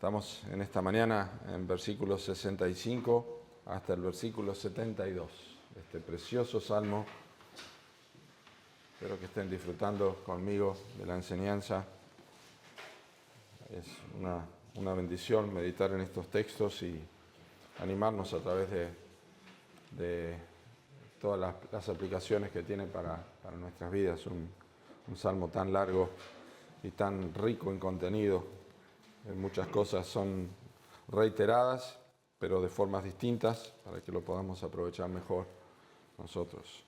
Estamos en esta mañana en versículo 65 hasta el versículo 72. Este precioso salmo. Espero que estén disfrutando conmigo de la enseñanza. Es una bendición meditar en estos textos y animarnos a través de todas las aplicaciones que tiene para nuestras vidas. Un salmo tan largo y tan rico en contenido. Muchas cosas son reiteradas, pero de formas distintas, para que lo podamos aprovechar mejor nosotros.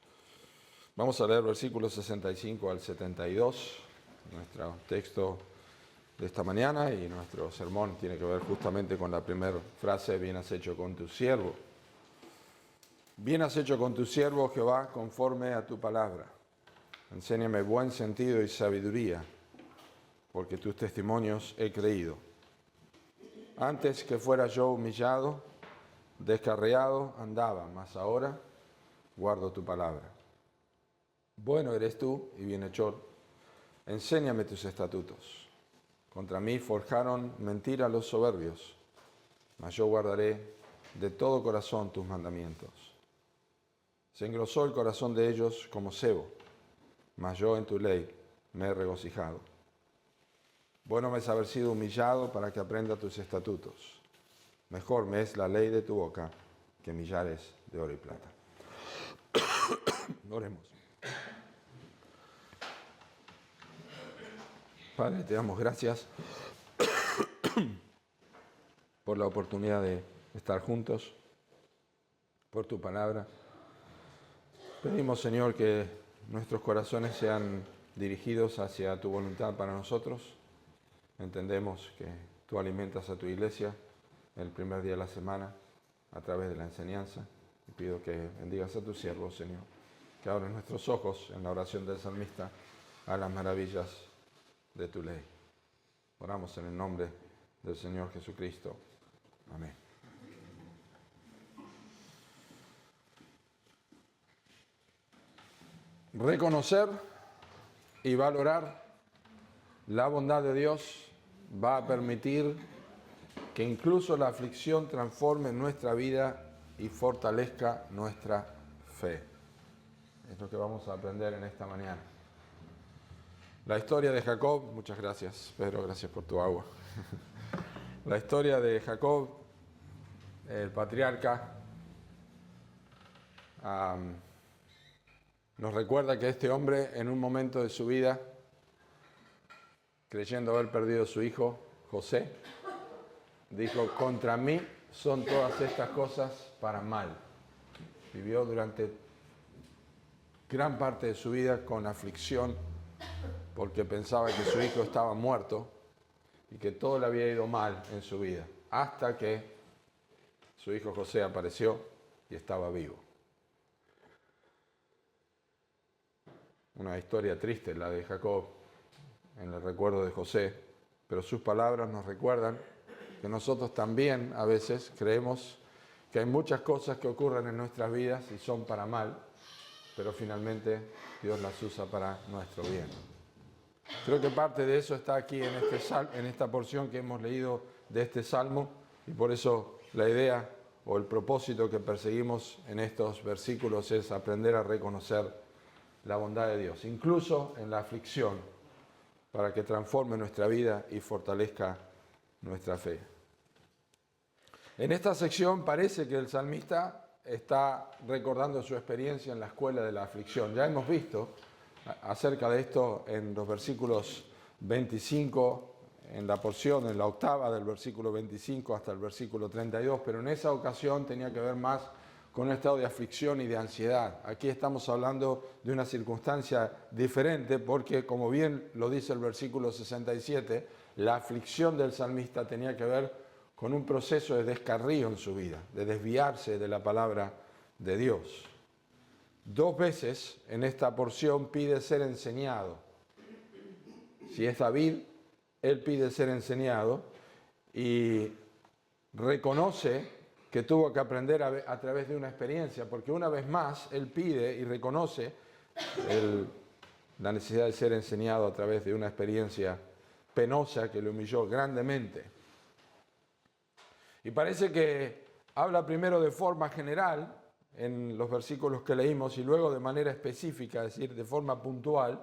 Vamos a leer versículos 65 al 72, nuestro texto de esta mañana, y nuestro sermón tiene que ver justamente con la primera frase: bien has hecho con tu siervo. Bien has hecho con tu siervo, Jehová, conforme a tu palabra. Enséñame buen sentido y sabiduría, porque tus testimonios he creído. Antes que fuera yo humillado, descarriado andaba, mas ahora guardo tu palabra. Bueno eres tú y bienhechor, enséñame tus estatutos. Contra mí forjaron mentira los soberbios, mas yo guardaré de todo corazón tus mandamientos. Se engrosó el corazón de ellos como sebo, mas yo en tu ley me he regocijado. Bueno me es haber sido humillado para que aprenda tus estatutos. Mejor me es la ley de tu boca que millares de oro y plata. Oremos. Padre, te damos gracias por la oportunidad de estar juntos, por tu palabra. Pedimos, Señor, que nuestros corazones sean dirigidos hacia tu voluntad para nosotros. Entendemos que tú alimentas a tu iglesia el primer día de la semana a través de la enseñanza. Y pido que bendigas a tu siervo, Señor, que abres nuestros ojos en la oración del salmista a las maravillas de tu ley. Oramos en el nombre del Señor Jesucristo. Amén. Reconocer y valorar la bondad de Dios va a permitir que incluso la aflicción transforme nuestra vida y fortalezca nuestra fe. Es lo que vamos a aprender en esta mañana. La historia de Jacob, muchas gracias, Pedro, gracias por tu agua. La historia de Jacob, el patriarca, nos recuerda que este hombre, en un momento de su vida, creyendo haber perdido a su hijo, José, dijo: contra mí son todas estas cosas para mal. Vivió durante gran parte de su vida con aflicción porque pensaba que su hijo estaba muerto y que todo le había ido mal en su vida, hasta que su hijo José apareció y estaba vivo. Una historia triste la de Jacob en el recuerdo de José, pero sus palabras nos recuerdan que nosotros también a veces creemos que hay muchas cosas que ocurren en nuestras vidas y son para mal, pero finalmente Dios las usa para nuestro bien. Creo que parte de eso está aquí en esta porción que hemos leído de este salmo, y por eso la idea o el propósito que perseguimos en estos versículos es aprender a reconocer la bondad de Dios, incluso en la aflicción, para que transforme nuestra vida y fortalezca nuestra fe. En esta sección parece que el salmista está recordando su experiencia en la escuela de la aflicción. Ya hemos visto acerca de esto en los versículos 25, en la porción, en la octava del versículo 25 hasta el versículo 32, pero en esa ocasión tenía que ver más con un estado de aflicción y de ansiedad. Aquí estamos hablando de una circunstancia diferente porque, como bien lo dice el versículo 67, la aflicción del salmista tenía que ver con un proceso de descarrío en su vida, de desviarse de la palabra de Dios. 2 veces en esta porción pide ser enseñado. Si es David, él pide ser enseñado y reconoce que tuvo que aprender a través de una experiencia, porque una vez más él pide y reconoce la necesidad de ser enseñado a través de una experiencia penosa que le humilló grandemente. Y parece que habla primero de forma general en los versículos que leímos y luego de manera específica, es decir, de forma puntual,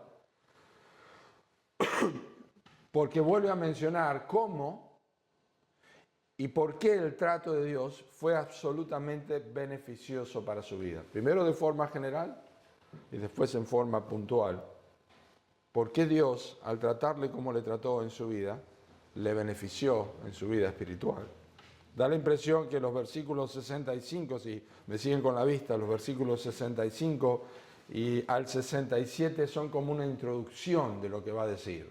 porque vuelve a mencionar cómo y por qué el trato de Dios fue absolutamente beneficioso para su vida. Primero de forma general y después en forma puntual. ¿Por qué Dios, al tratarle como le trató en su vida, le benefició en su vida espiritual? Da la impresión que los versículos 65, si me siguen con la vista, los versículos 65 y al 67 son como una introducción de lo que va a decir.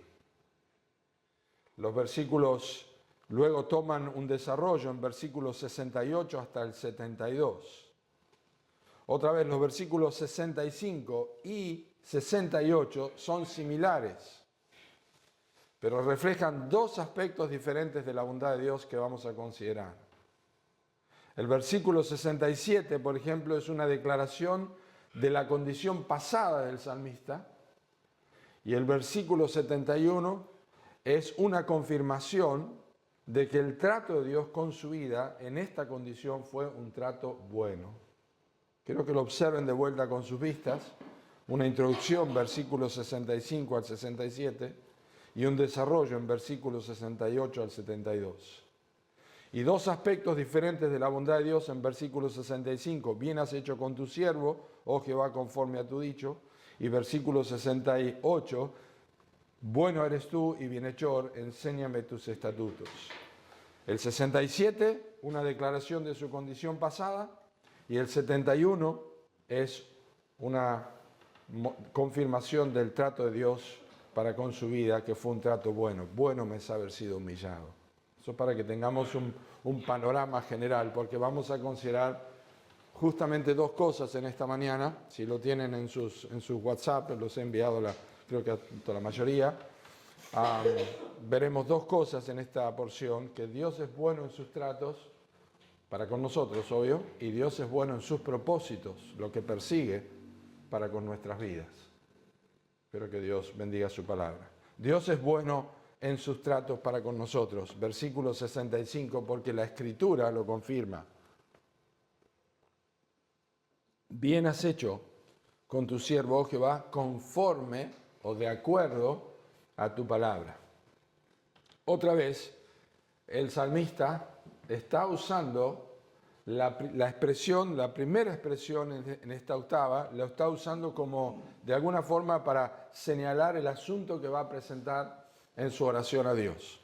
Los versículos luego toman un desarrollo en versículos 68 hasta el 72. Otra vez, los versículos 65 y 68 son similares, pero reflejan dos aspectos diferentes de la bondad de Dios que vamos a considerar. El versículo 67, por ejemplo, es una declaración de la condición pasada del salmista, y el versículo 71 es una confirmación de que el trato de Dios con su vida en esta condición fue un trato bueno. Quiero que lo observen de vuelta con sus vistas, una introducción, versículos 65 al 67, y un desarrollo en versículos 68 al 72. Y dos aspectos diferentes de la bondad de Dios en versículo 65. Bien has hecho con tu siervo, oh Jehová, conforme a tu dicho. Y versículo 68. Bueno eres tú y bienhechor, enséñame tus estatutos. El 67, una declaración de su condición pasada. Y el 71 es una confirmación del trato de Dios para con su vida, que fue un trato bueno. Bueno me es haber sido humillado. Eso para que tengamos un panorama general, porque vamos a considerar justamente dos cosas en esta mañana. Si lo tienen en sus WhatsApp, los he enviado creo que a toda la mayoría. Veremos dos cosas en esta porción: que Dios es bueno en sus tratos, para con nosotros, obvio, y Dios es bueno en sus propósitos, lo que persigue para con nuestras vidas. Espero que Dios bendiga su palabra. Dios es bueno en sus tratos para con nosotros. Versículo 65, porque la Escritura lo confirma. Bien has hecho con tu siervo, oh Jehová, conforme o de acuerdo a tu palabra. Otra vez, el salmista está usando la primera expresión en esta octava, la está usando como de alguna forma para señalar el asunto que va a presentar en su oración a Dios.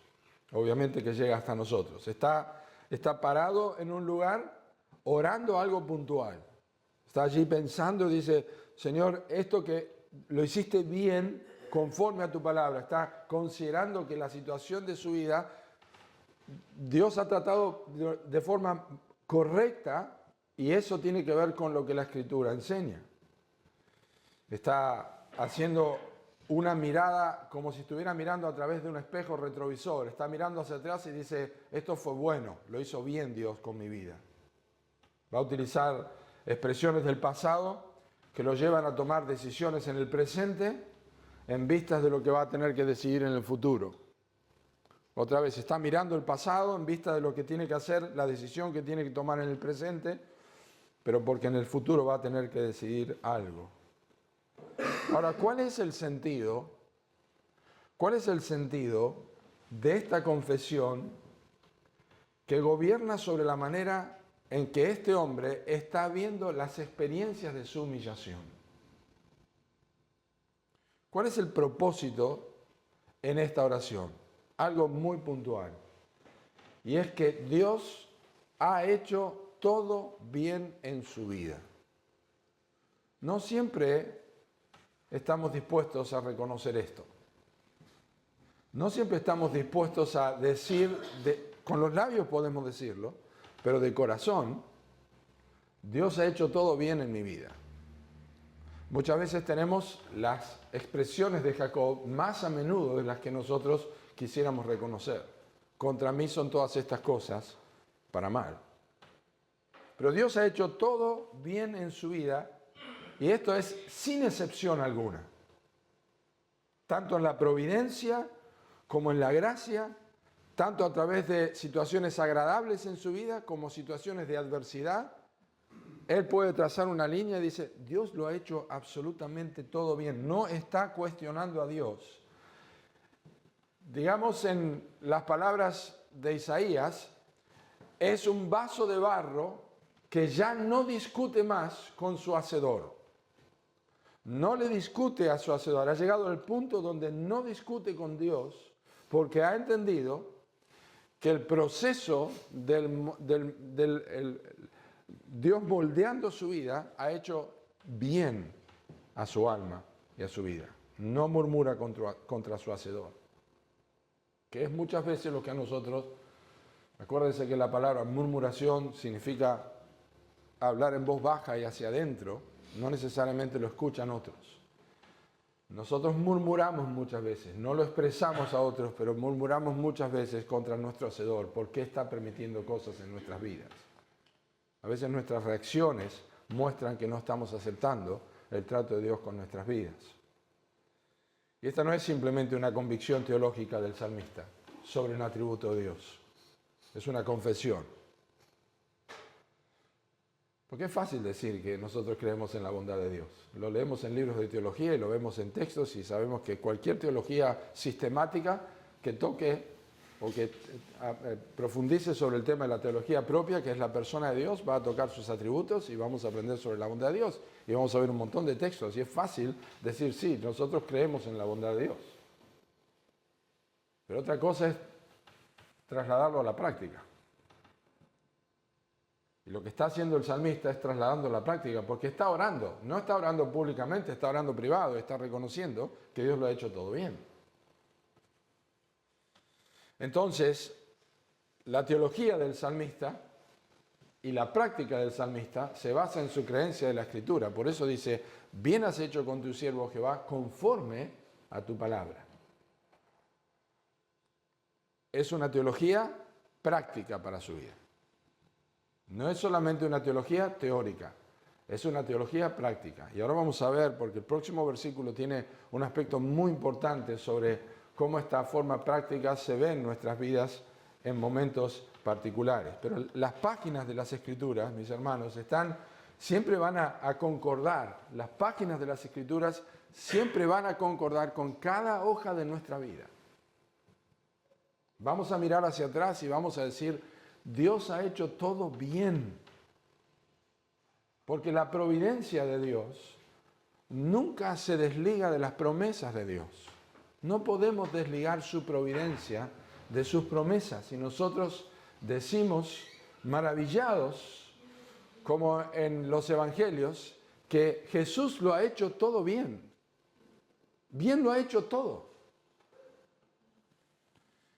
Obviamente que llega hasta nosotros. Está parado en un lugar orando algo puntual. Está allí pensando y dice: Señor, esto que lo hiciste bien conforme a tu palabra. Está considerando que la situación de su vida Dios ha tratado de forma correcta, y eso tiene que ver con lo que la Escritura enseña. Está haciendo una mirada como si estuviera mirando a través de un espejo retrovisor. Está mirando hacia atrás y dice: esto fue bueno, lo hizo bien Dios con mi vida. Va a utilizar expresiones del pasado que lo llevan a tomar decisiones en el presente en vistas de lo que va a tener que decidir en el futuro. Otra vez, está mirando el pasado en vista de lo que tiene que hacer, la decisión que tiene que tomar en el presente, pero porque en el futuro va a tener que decidir algo. Ahora, ¿cuál es el sentido? ¿Cuál es el sentido de esta confesión que gobierna sobre la manera en que este hombre está viendo las experiencias de su humillación? ¿Cuál es el propósito en esta oración? Algo muy puntual. Y es que Dios ha hecho todo bien en su vida. No siempre estamos dispuestos a reconocer esto. No siempre estamos dispuestos a decir, con los labios podemos decirlo, pero de corazón: Dios ha hecho todo bien en mi vida. Muchas veces tenemos las expresiones de Jacob más a menudo de las que nosotros quisiéramos reconocer. Contra mí son todas estas cosas para mal. Pero Dios ha hecho todo bien en su vida, y esto es sin excepción alguna. Tanto en la providencia como en la gracia, tanto a través de situaciones agradables en su vida como situaciones de adversidad. Él puede trazar una línea y dice, Dios lo ha hecho absolutamente todo bien. No está cuestionando a Dios. Digamos en las palabras de Isaías, es un vaso de barro que ya no discute más con su hacedor. No le discute a su hacedor. Ha llegado al punto donde no discute con Dios porque ha entendido que el proceso Dios moldeando su vida ha hecho bien a su alma y a su vida. No murmura contra su hacedor. Que es muchas veces lo que a nosotros, acuérdense que la palabra murmuración significa hablar en voz baja y hacia adentro, no necesariamente lo escuchan otros. Nosotros murmuramos muchas veces, no lo expresamos a otros, pero murmuramos muchas veces contra nuestro hacedor. ¿Por qué está permitiendo cosas en nuestras vidas? A veces nuestras reacciones muestran que no estamos aceptando el trato de Dios con nuestras vidas. Y esta no es simplemente una convicción teológica del salmista sobre un atributo de Dios. Es una confesión. Porque es fácil decir que nosotros creemos en la bondad de Dios. Lo leemos en libros de teología y lo vemos en textos y sabemos que cualquier teología sistemática que toque o que profundice sobre el tema de la teología propia, que es la persona de Dios, va a tocar sus atributos y vamos a aprender sobre la bondad de Dios. Y vamos a ver un montón de textos. Y es fácil decir, sí, nosotros creemos en la bondad de Dios. Pero otra cosa es trasladarlo a la práctica. Y lo que está haciendo el salmista es trasladando a la práctica, porque está orando. No está orando públicamente, está orando privado, está reconociendo que Dios lo ha hecho todo bien. Entonces, la teología del salmista y la práctica del salmista se basa en su creencia de la Escritura. Por eso dice, bien has hecho con tu siervo Jehová, conforme a tu palabra. Es una teología práctica para su vida. No es solamente una teología teórica, es una teología práctica. Y ahora vamos a ver, porque el próximo versículo tiene un aspecto muy importante sobre cómo esta forma práctica se ve en nuestras vidas en momentos particulares. Pero las páginas de las Escrituras, mis hermanos, siempre van a concordar. Las páginas de las Escrituras siempre van a concordar con cada hoja de nuestra vida. Vamos a mirar hacia atrás y vamos a decir, Dios ha hecho todo bien. Porque la providencia de Dios nunca se desliga de las promesas de Dios. No podemos desligar su providencia de sus promesas. Y nosotros decimos, maravillados, como en los evangelios, que Jesús lo ha hecho todo bien. Bien lo ha hecho todo.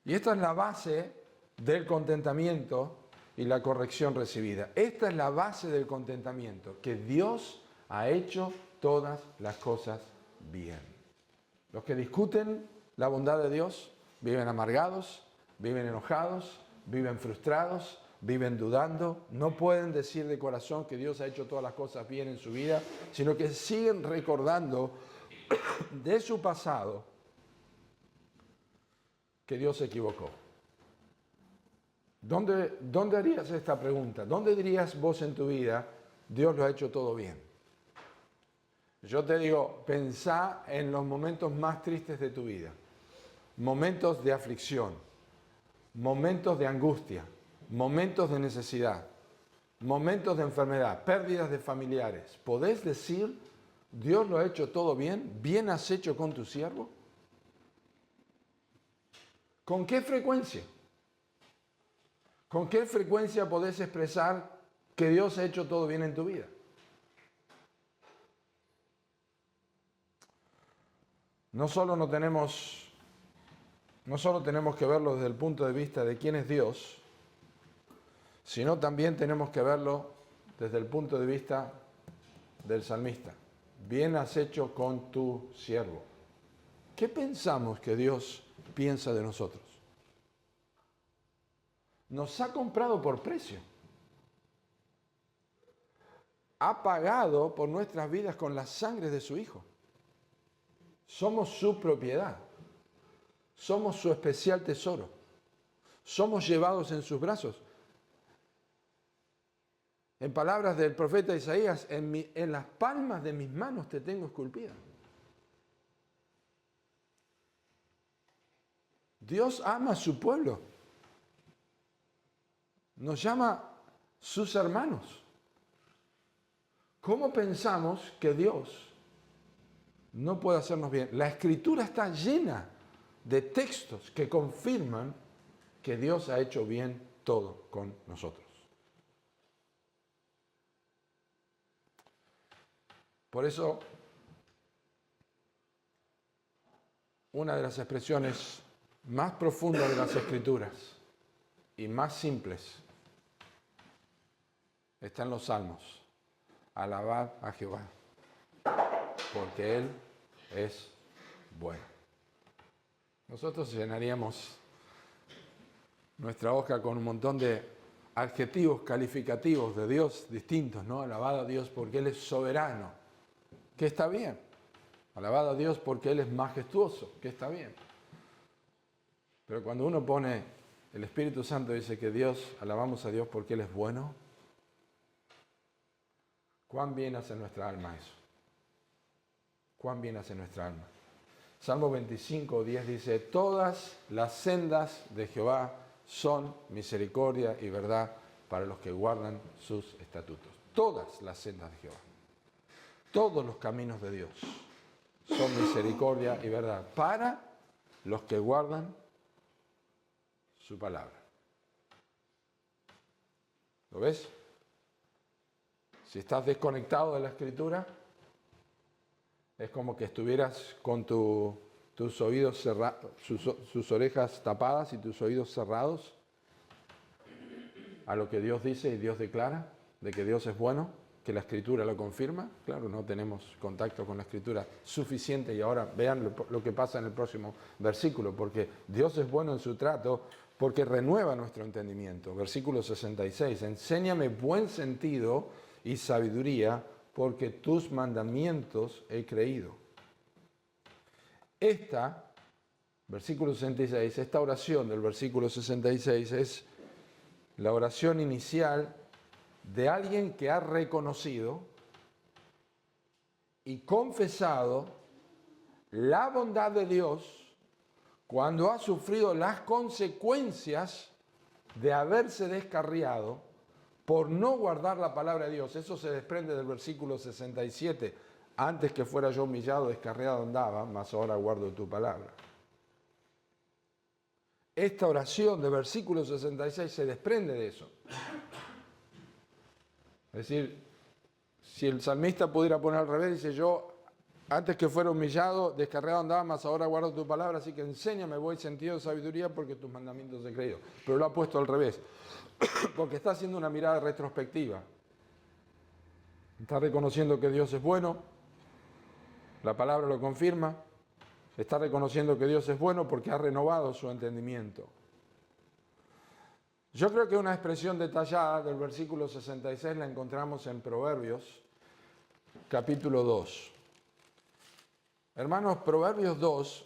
Y esta es la base del contentamiento y la corrección recibida. Esta es la base del contentamiento, que Dios ha hecho todas las cosas bien. Los que discuten la bondad de Dios viven amargados, viven enojados, viven frustrados, viven dudando. No pueden decir de corazón que Dios ha hecho todas las cosas bien en su vida, sino que siguen recordando de su pasado que Dios se equivocó. ¿Dónde harías esta pregunta? ¿Dónde dirías vos en tu vida, Dios lo ha hecho todo bien? Yo te digo, pensá en los momentos más tristes de tu vida. Momentos de aflicción, momentos de angustia, momentos de necesidad, momentos de enfermedad, pérdidas de familiares. ¿Podés decir, Dios lo ha hecho todo bien? ¿Bien has hecho con tu siervo? ¿Con qué frecuencia? ¿Con qué frecuencia podés expresar que Dios ha hecho todo bien en tu vida? No solo tenemos que verlo desde el punto de vista de quién es Dios, sino también tenemos que verlo desde el punto de vista del salmista. Bien has hecho con tu siervo. ¿Qué pensamos que Dios piensa de nosotros? Nos ha comprado por precio. Ha pagado por nuestras vidas con la sangre de su Hijo. Somos su propiedad. Somos su especial tesoro. Somos llevados en sus brazos. En palabras del profeta Isaías, en las palmas de mis manos te tengo esculpida. Dios ama a su pueblo. Nos llama sus hermanos. ¿Cómo pensamos que Dios no puede hacernos bien? La Escritura está llena de textos que confirman que Dios ha hecho bien todo con nosotros. Por eso, una de las expresiones más profundas de las Escrituras y más simples está en los Salmos. Alabad a Jehová, porque Él es bueno. Nosotros llenaríamos nuestra hoja con un montón de adjetivos calificativos de Dios distintos, ¿no? Alabad a Dios porque Él es soberano, que está bien. Alabad a Dios porque Él es majestuoso, que está bien. Pero cuando uno pone el Espíritu Santo, dice que alabamos a Dios porque Él es bueno, ¿cuán bien hace nuestra alma eso? ¿Cuán bien hace nuestra alma? Salmo 25, 10 dice, todas las sendas de Jehová son misericordia y verdad para los que guardan sus estatutos. Todas las sendas de Jehová. Todos los caminos de Dios son misericordia y verdad para los que guardan su palabra. ¿Lo ves? Si estás desconectado de la Escritura, es como que estuvieras con tus oídos cerrados, sus orejas tapadas y tus oídos cerrados a lo que Dios dice y Dios declara, de que Dios es bueno, que la Escritura lo confirma. Claro, no tenemos contacto con la Escritura suficiente y ahora vean lo que pasa en el próximo versículo, porque Dios es bueno en su trato, porque renueva nuestro entendimiento. Versículo 66, enséñame buen sentido y sabiduría, porque tus mandamientos he creído. Versículo 66, esta oración del versículo 66 es la oración inicial de alguien que ha reconocido y confesado la bondad de Dios cuando ha sufrido las consecuencias de haberse descarriado por no guardar la palabra de Dios. Eso se desprende del versículo 67. Antes que fuera yo humillado, descarriado andaba, mas ahora guardo tu palabra. Esta oración de versículo 66 se desprende de eso. Es decir, si el salmista pudiera poner al revés, dice yo, antes que fuera humillado, descarriado andaba, mas ahora guardo tu palabra, así que enséñame buen sentido de sabiduría porque tus mandamientos he creído. Pero lo ha puesto al revés, porque está haciendo una mirada retrospectiva. Está reconociendo que Dios es bueno, la palabra lo confirma, está reconociendo que Dios es bueno porque ha renovado su entendimiento. Yo creo que una expresión detallada del versículo 66 la encontramos en Proverbios, capítulo 2. Hermanos, Proverbios 2,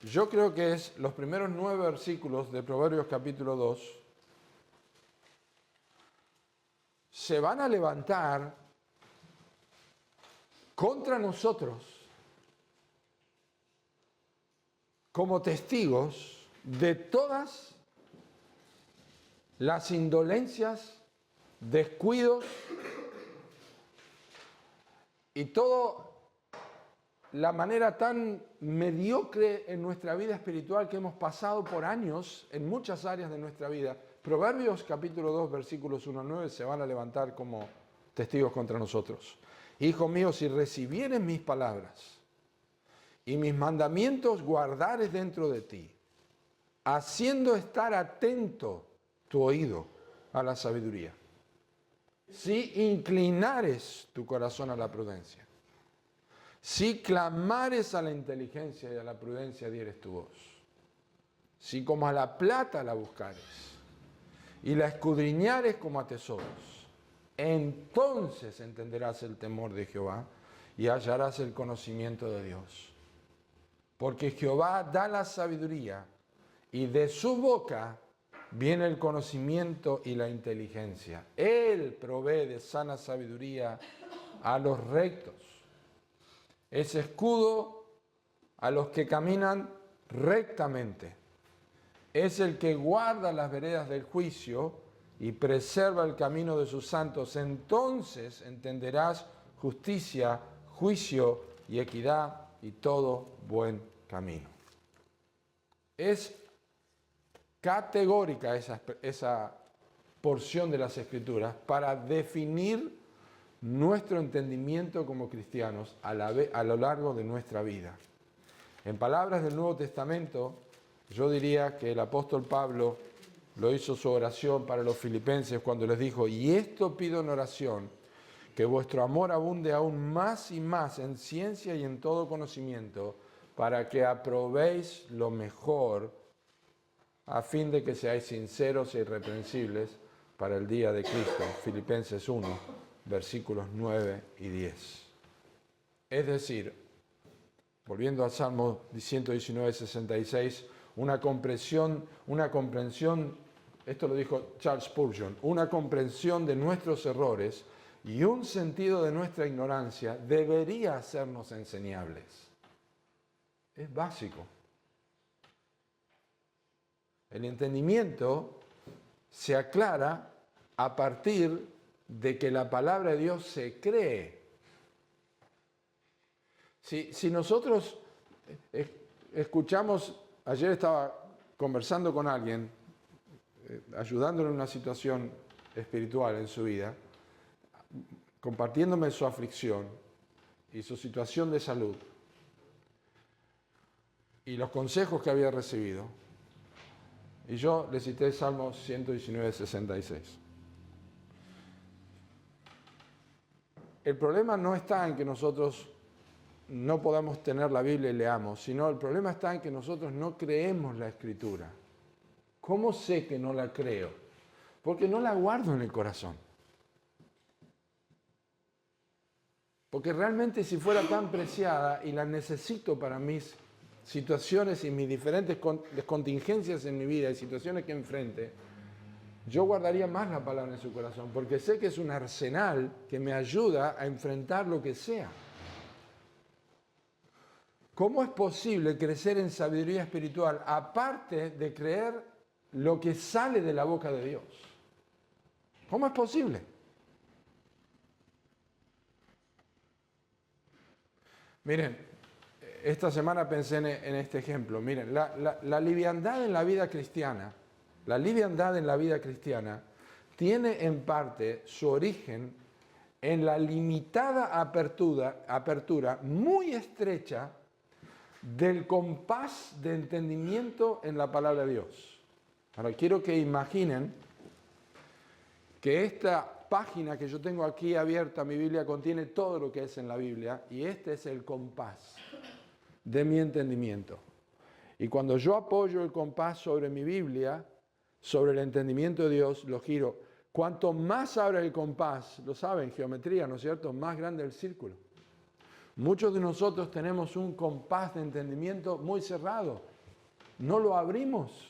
yo creo que es los primeros 9 versículos de Proverbios capítulo 2, se van a levantar contra nosotros como testigos de todas las indolencias, descuidos y toda la manera tan mediocre en nuestra vida espiritual que hemos pasado por años en muchas áreas de nuestra vida. Proverbios capítulo 2 versículos 1 a 9 se van a levantar como testigos contra nosotros. Hijo mío, si recibieres mis palabras y mis mandamientos guardares dentro de ti, haciendo estar atento tu oído a la sabiduría, si inclinares tu corazón a la prudencia, si clamares a la inteligencia y a la prudencia dieres tu voz, si como a la plata la buscares y la escudriñares como a tesoros, entonces entenderás el temor de Jehová y hallarás el conocimiento de Dios. Porque Jehová da la sabiduría y de su boca viene el conocimiento y la inteligencia. Él provee de sana sabiduría a los rectos. Es escudo a los que caminan rectamente. Es el que guarda las veredas del juicio y preserva el camino de sus santos. Entonces entenderás justicia, juicio y equidad y todo buen camino. Es categórica esa porción de las Escrituras para definir nuestro entendimiento como cristianos a lo largo de nuestra vida. En palabras del Nuevo Testamento, yo diría que el apóstol Pablo lo hizo su oración para los filipenses cuando les dijo: y esto pido en oración, que vuestro amor abunde aún más y más en ciencia y en todo conocimiento, para que aprobéis lo mejor, a fin de que seáis sinceros e irreprensibles para el día de Cristo. Filipenses 1, versículos 9 y 10. Es decir, volviendo al Salmo 119, 66, una comprensión, esto lo dijo Charles Spurgeon, una comprensión de nuestros errores y un sentido de nuestra ignorancia debería hacernos enseñables. Es básico. El entendimiento se aclara a partir de que la palabra de Dios se cree. Si nosotros escuchamos, ayer estaba conversando con alguien, ayudándole en una situación espiritual en su vida, compartiéndome su aflicción y su situación de salud y los consejos que había recibido. Y yo le cité el Salmo 119, 66. El problema no está en que nosotros no podamos tener la Biblia y leamos, sino el problema está en que nosotros no creemos la Escritura. ¿Cómo sé que no la creo? Porque no la guardo en el corazón. Porque realmente si fuera tan preciada y la necesito para mis situaciones y mis diferentes contingencias en mi vida y situaciones que enfrente, yo guardaría más la palabra en su corazón, porque sé que es un arsenal que me ayuda a enfrentar lo que sea. ¿Cómo es posible crecer en sabiduría espiritual aparte de creer lo que sale de la boca de Dios? ¿Cómo es posible? Miren, esta semana pensé en este ejemplo. Miren, la liviandad en la vida cristiana, tiene en parte su origen en la limitada apertura muy estrecha del compás de entendimiento en la palabra de Dios. Ahora quiero que imaginen que esta página que yo tengo aquí abierta, mi Biblia, contiene todo lo que es en la Biblia, y este es el compás de mi entendimiento. Y cuando yo apoyo el compás sobre mi Biblia, sobre el entendimiento de Dios, lo giro. Cuanto más abre el compás, lo saben, geometría, ¿no es cierto?, más grande el círculo. Muchos de nosotros tenemos un compás de entendimiento muy cerrado. No lo abrimos.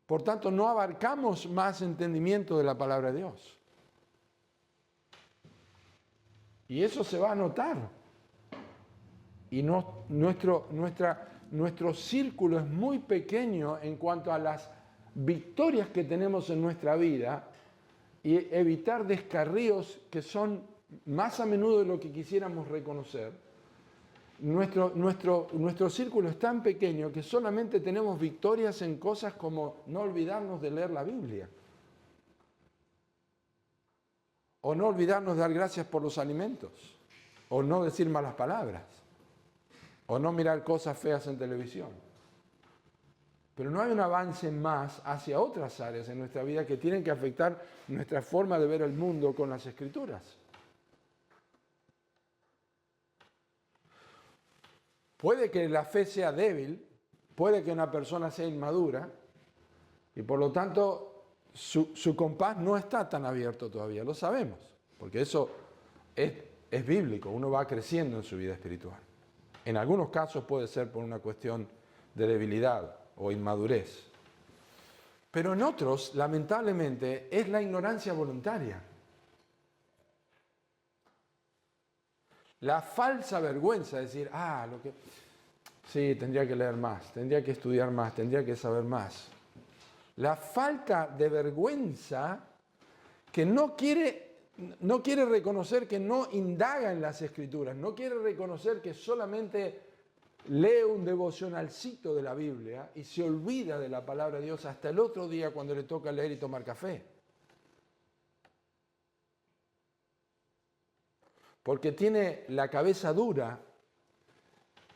Por tanto, no abarcamos más entendimiento de la palabra de Dios. Y eso se va a notar. Y nuestro círculo es muy pequeño en cuanto a las victorias que tenemos en nuestra vida y evitar descarríos que son más a menudo de lo que quisiéramos reconocer. Nuestro círculo es tan pequeño que solamente tenemos victorias en cosas como no olvidarnos de leer la Biblia, o no olvidarnos de dar gracias por los alimentos, o no decir malas palabras, o no mirar cosas feas en televisión. Pero no hay un avance más hacia otras áreas en nuestra vida que tienen que afectar nuestra forma de ver el mundo con las Escrituras. Puede que la fe sea débil, puede que una persona sea inmadura y por lo tanto su compás no está tan abierto todavía, lo sabemos, porque eso es bíblico, uno va creciendo en su vida espiritual. En algunos casos puede ser por una cuestión de debilidad o inmadurez. Pero en otros, lamentablemente, es la ignorancia voluntaria. La falsa vergüenza de decir, sí, tendría que leer más, tendría que estudiar más, tendría que saber más. La falta de vergüenza que no quiere reconocer que no indaga en las Escrituras, no quiere reconocer que solamente lee un devocionalcito de la Biblia y se olvida de la palabra de Dios hasta el otro día cuando le toca leer y tomar café. Porque tiene la cabeza dura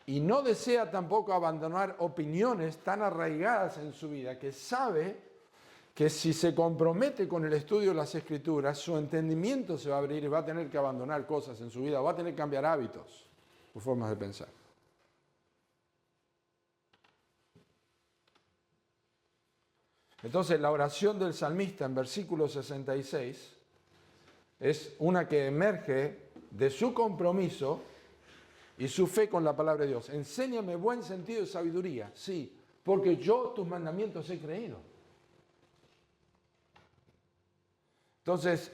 y no desea tampoco abandonar opiniones tan arraigadas en su vida que sabe que si se compromete con el estudio de las Escrituras, su entendimiento se va a abrir y va a tener que abandonar cosas en su vida, va a tener que cambiar hábitos o formas de pensar. Entonces, la oración del salmista en versículo 66 es una que emerge de su compromiso y su fe con la palabra de Dios. Enséñame buen sentido y sabiduría, sí, porque yo tus mandamientos he creído. Entonces,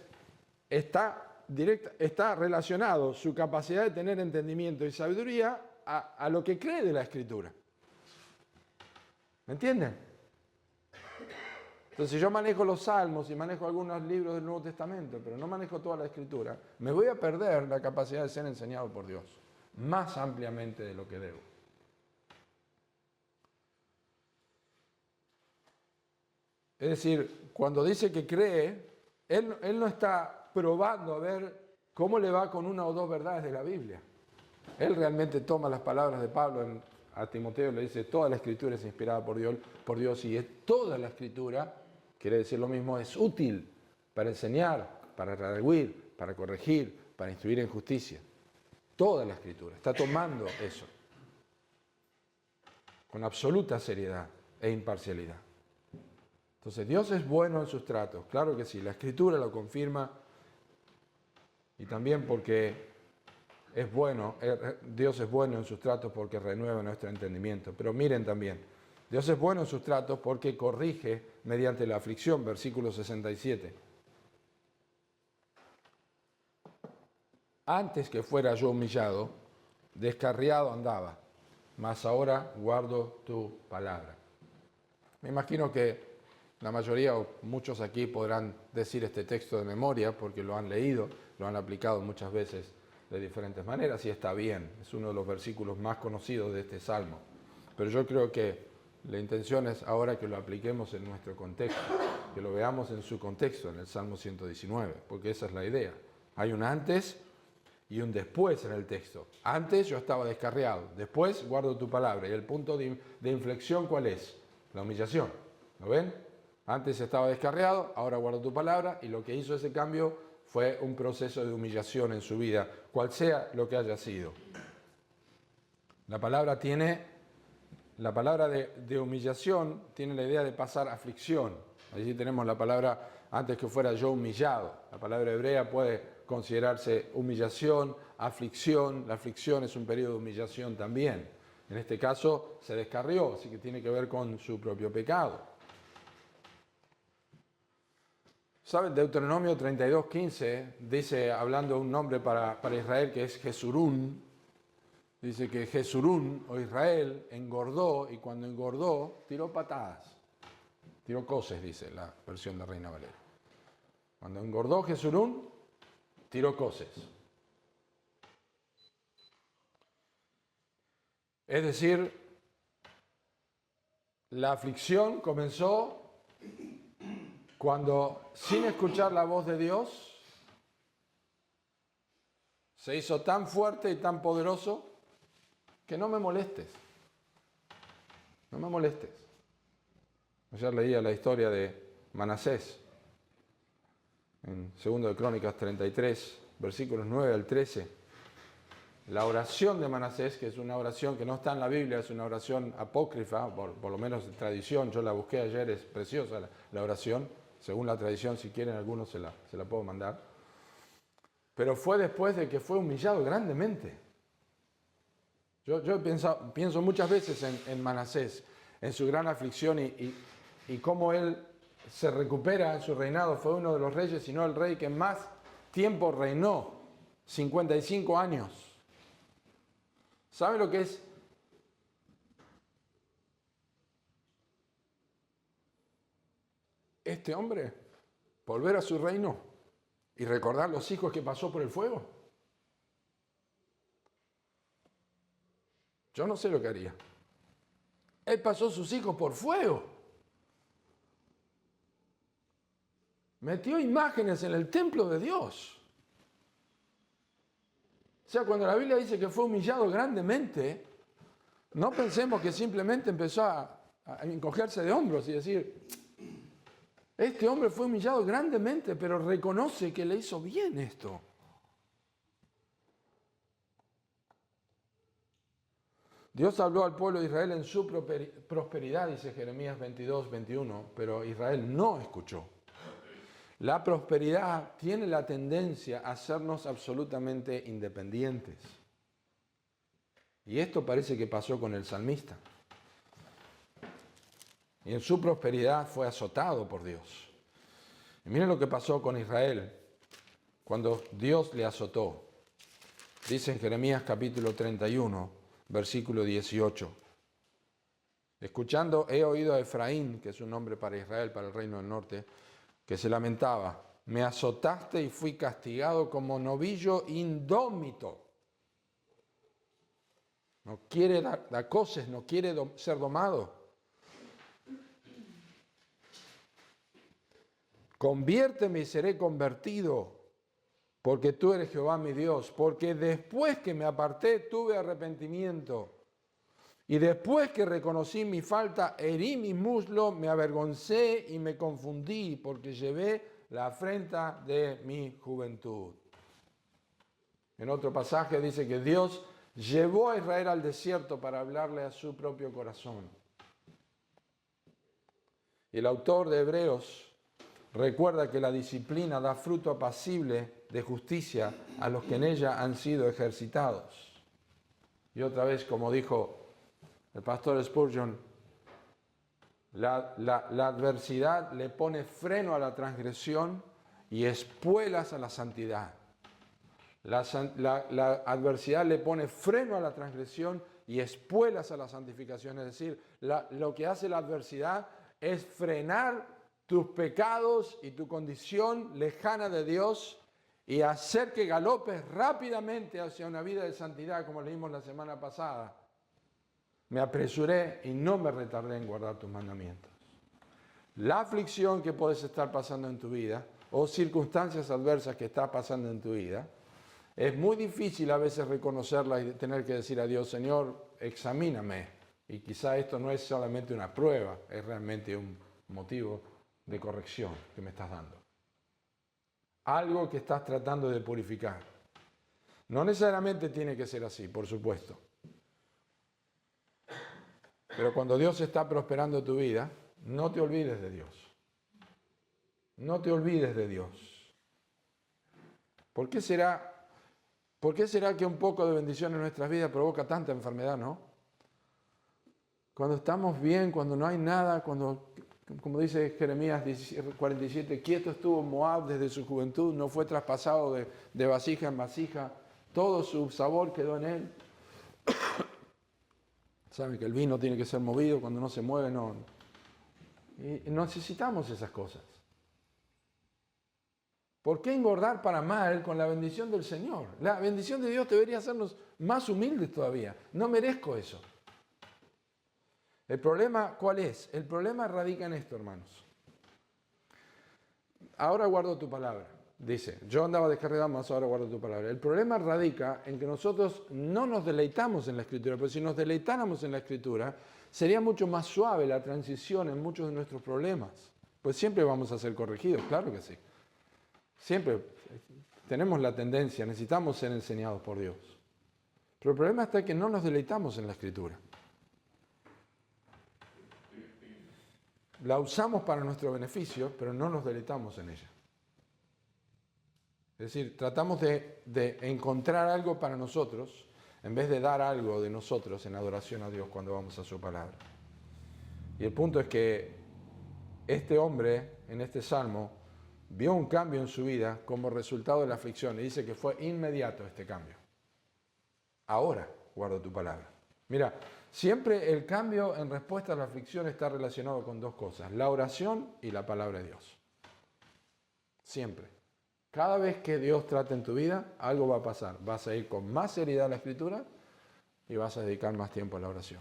está relacionado su capacidad de tener entendimiento y sabiduría a lo que cree de la Escritura. ¿Me entienden? Entonces, si yo manejo los Salmos y manejo algunos libros del Nuevo Testamento, pero no manejo toda la Escritura, me voy a perder la capacidad de ser enseñado por Dios, más ampliamente de lo que debo. Es decir, cuando dice que cree, él no está probando a ver cómo le va con una o dos verdades de la Biblia. Él realmente toma las palabras de Pablo a Timoteo y le dice, toda la Escritura es inspirada por Dios y es toda la Escritura, quiere decir lo mismo, es útil para enseñar, para redarguir, para corregir, para instruir en justicia. Toda la Escritura está tomando eso con absoluta seriedad e imparcialidad. Entonces, Dios es bueno en sus tratos, claro que sí, la Escritura lo confirma y también porque es bueno, Dios es bueno en sus tratos porque renueva nuestro entendimiento. Pero miren también, Dios es bueno en sus tratos porque corrige mediante la aflicción, versículo 67. Antes que fuera yo humillado, descarriado andaba, mas ahora guardo tu palabra. Me imagino que la mayoría o muchos aquí podrán decir este texto de memoria porque lo han leído, lo han aplicado muchas veces de diferentes maneras y está bien, es uno de los versículos más conocidos de este salmo. Pero yo creo que la intención es ahora que lo apliquemos en nuestro contexto, que lo veamos en su contexto, en el Salmo 119, porque esa es la idea. Hay un antes y un después en el texto. Antes yo estaba descarriado, después guardo tu palabra. Y el punto de inflexión, ¿cuál es? La humillación. ¿Lo ven? Antes estaba descarriado, ahora guardo tu palabra, y lo que hizo ese cambio fue un proceso de humillación en su vida, cual sea lo que haya sido. La palabra de humillación tiene la idea de pasar aflicción. Allí tenemos la palabra, antes que fuera yo humillado. La palabra hebrea puede considerarse humillación, aflicción. La aflicción es un periodo de humillación también. En este caso se descarrió, así que tiene que ver con su propio pecado. ¿Saben? Deuteronomio 32:15 dice, hablando de un nombre para Israel que es Jesurún, dice que Jesurún o Israel engordó y cuando engordó tiró patadas, tiró coces, dice la versión de Reina Valera. Cuando engordó Jesurún, tiró coces. Es decir, la aflicción comenzó cuando, sin escuchar la voz de Dios, se hizo tan fuerte y tan poderoso que no me molestes. No me molestes. Ayer leía la historia de Manasés en 2 de Crónicas 33, versículos 9 al 13. La oración de Manasés, que es una oración que no está en la Biblia, es una oración apócrifa, por lo menos de tradición, yo la busqué ayer, es preciosa la oración. Según la tradición, si quieren algunos se la puedo mandar. Pero fue después de que fue humillado grandemente. Yo pienso muchas veces en Manasés, en su gran aflicción y cómo él se recupera en su reinado, fue uno de los reyes, sino el rey que más tiempo reinó, 55 años. ¿Sabe lo que es? Este hombre, volver a su reino y recordar los hijos que pasó por el fuego. Yo no sé lo que haría. Él pasó sus hijos por fuego. Metió imágenes en el templo de Dios. O sea, cuando la Biblia dice que fue humillado grandemente, no pensemos que simplemente empezó a encogerse de hombros y decir, este hombre fue humillado grandemente, pero reconoce que le hizo bien esto. Dios habló al pueblo de Israel en su prosperidad, dice Jeremías 22, 21, pero Israel no escuchó. La prosperidad tiene la tendencia a hacernos absolutamente independientes. Y esto parece que pasó con el salmista. Y en su prosperidad fue azotado por Dios. Y miren lo que pasó con Israel cuando Dios le azotó. Dice en Jeremías capítulo 31, versículo 18. Escuchando, he oído a Efraín, que es un nombre para Israel, para el reino del norte, que se lamentaba. Me azotaste y fui castigado como novillo indómito. No quiere dar cosas, no quiere ser domado. Conviérteme y seré convertido, porque tú eres Jehová mi Dios, porque después que me aparté tuve arrepentimiento, y después que reconocí mi falta, herí mi muslo, me avergoncé y me confundí, porque llevé la afrenta de mi juventud. En otro pasaje dice que Dios llevó a Israel al desierto para hablarle a su propio corazón. Y el autor de Hebreos recuerda que la disciplina da fruto apacible de justicia a los que en ella han sido ejercitados. Y otra vez, como dijo el pastor Spurgeon, la adversidad le pone freno a la transgresión y espuelas a la santidad. La adversidad le pone freno a la transgresión y espuelas a la santificación. Es decir, lo que hace la adversidad es frenar tus pecados y tu condición lejana de Dios y hacer que galopes rápidamente hacia una vida de santidad, como leímos la semana pasada. Me apresuré y no me retardé en guardar tus mandamientos. La aflicción que puedes estar pasando en tu vida o circunstancias adversas que estás pasando en tu vida, es muy difícil a veces reconocerla y tener que decir a Dios, Señor, examíname. Y quizá esto no es solamente una prueba, es realmente un motivo de corrección que me estás dando. Algo que estás tratando de purificar. No necesariamente tiene que ser así, por supuesto. Pero cuando Dios está prosperando tu vida, no te olvides de Dios. No te olvides de Dios. ¿Por qué será que un poco de bendición en nuestras vidas provoca tanta enfermedad, no? Cuando estamos bien, cuando no hay nada, cuando, como dice Jeremías 47, quieto estuvo Moab desde su juventud, no fue traspasado de vasija en vasija, todo su sabor quedó en él. Saben que el vino tiene que ser movido, cuando no se mueve, no. Y necesitamos esas cosas. ¿Por qué engordar para mal con la bendición del Señor? La bendición de Dios debería hacernos más humildes todavía. No merezco eso. ¿El problema cuál es? El problema radica en esto, hermanos. Ahora guardo tu palabra. Dice, yo andaba descarriado, más ahora guardo tu palabra. El problema radica en que nosotros no nos deleitamos en la Escritura, pero si nos deleitáramos en la Escritura, sería mucho más suave la transición en muchos de nuestros problemas. Pues siempre vamos a ser corregidos, claro que sí. Siempre tenemos la tendencia, necesitamos ser enseñados por Dios. Pero el problema está en que no nos deleitamos en la Escritura. La usamos para nuestro beneficio, pero no nos deleitamos en ella. Es decir, tratamos de encontrar algo para nosotros en vez de dar algo de nosotros en adoración a Dios cuando vamos a su palabra. Y el punto es que este hombre, en este salmo, vio un cambio en su vida como resultado de la aflicción. Y dice que fue inmediato este cambio. Ahora guardo tu palabra. Mira, siempre el cambio en respuesta a la aflicción está relacionado con dos cosas: la oración y la palabra de Dios. Siempre. Cada vez que Dios trate en tu vida, algo va a pasar. Vas a ir con más seriedad a la Escritura y vas a dedicar más tiempo a la oración.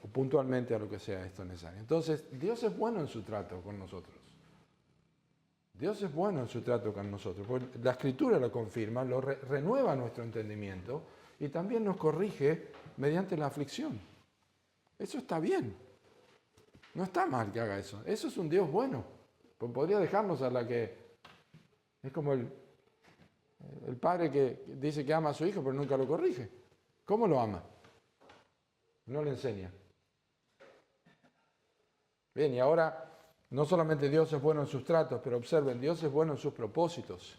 O puntualmente a lo que sea esto necesario. Entonces, Dios es bueno en su trato con nosotros. Dios es bueno en su trato con nosotros. Porque la Escritura lo confirma, lo renueva nuestro entendimiento y también nos corrige mediante la aflicción. Eso está bien. No está mal que haga eso. Eso es un Dios bueno. Podría dejarnos a la que... Es como el padre que dice que ama a su hijo, pero nunca lo corrige. ¿Cómo lo ama? No le enseña. Bien, y ahora no solamente Dios es bueno en sus tratos, pero observen, Dios es bueno en sus propósitos.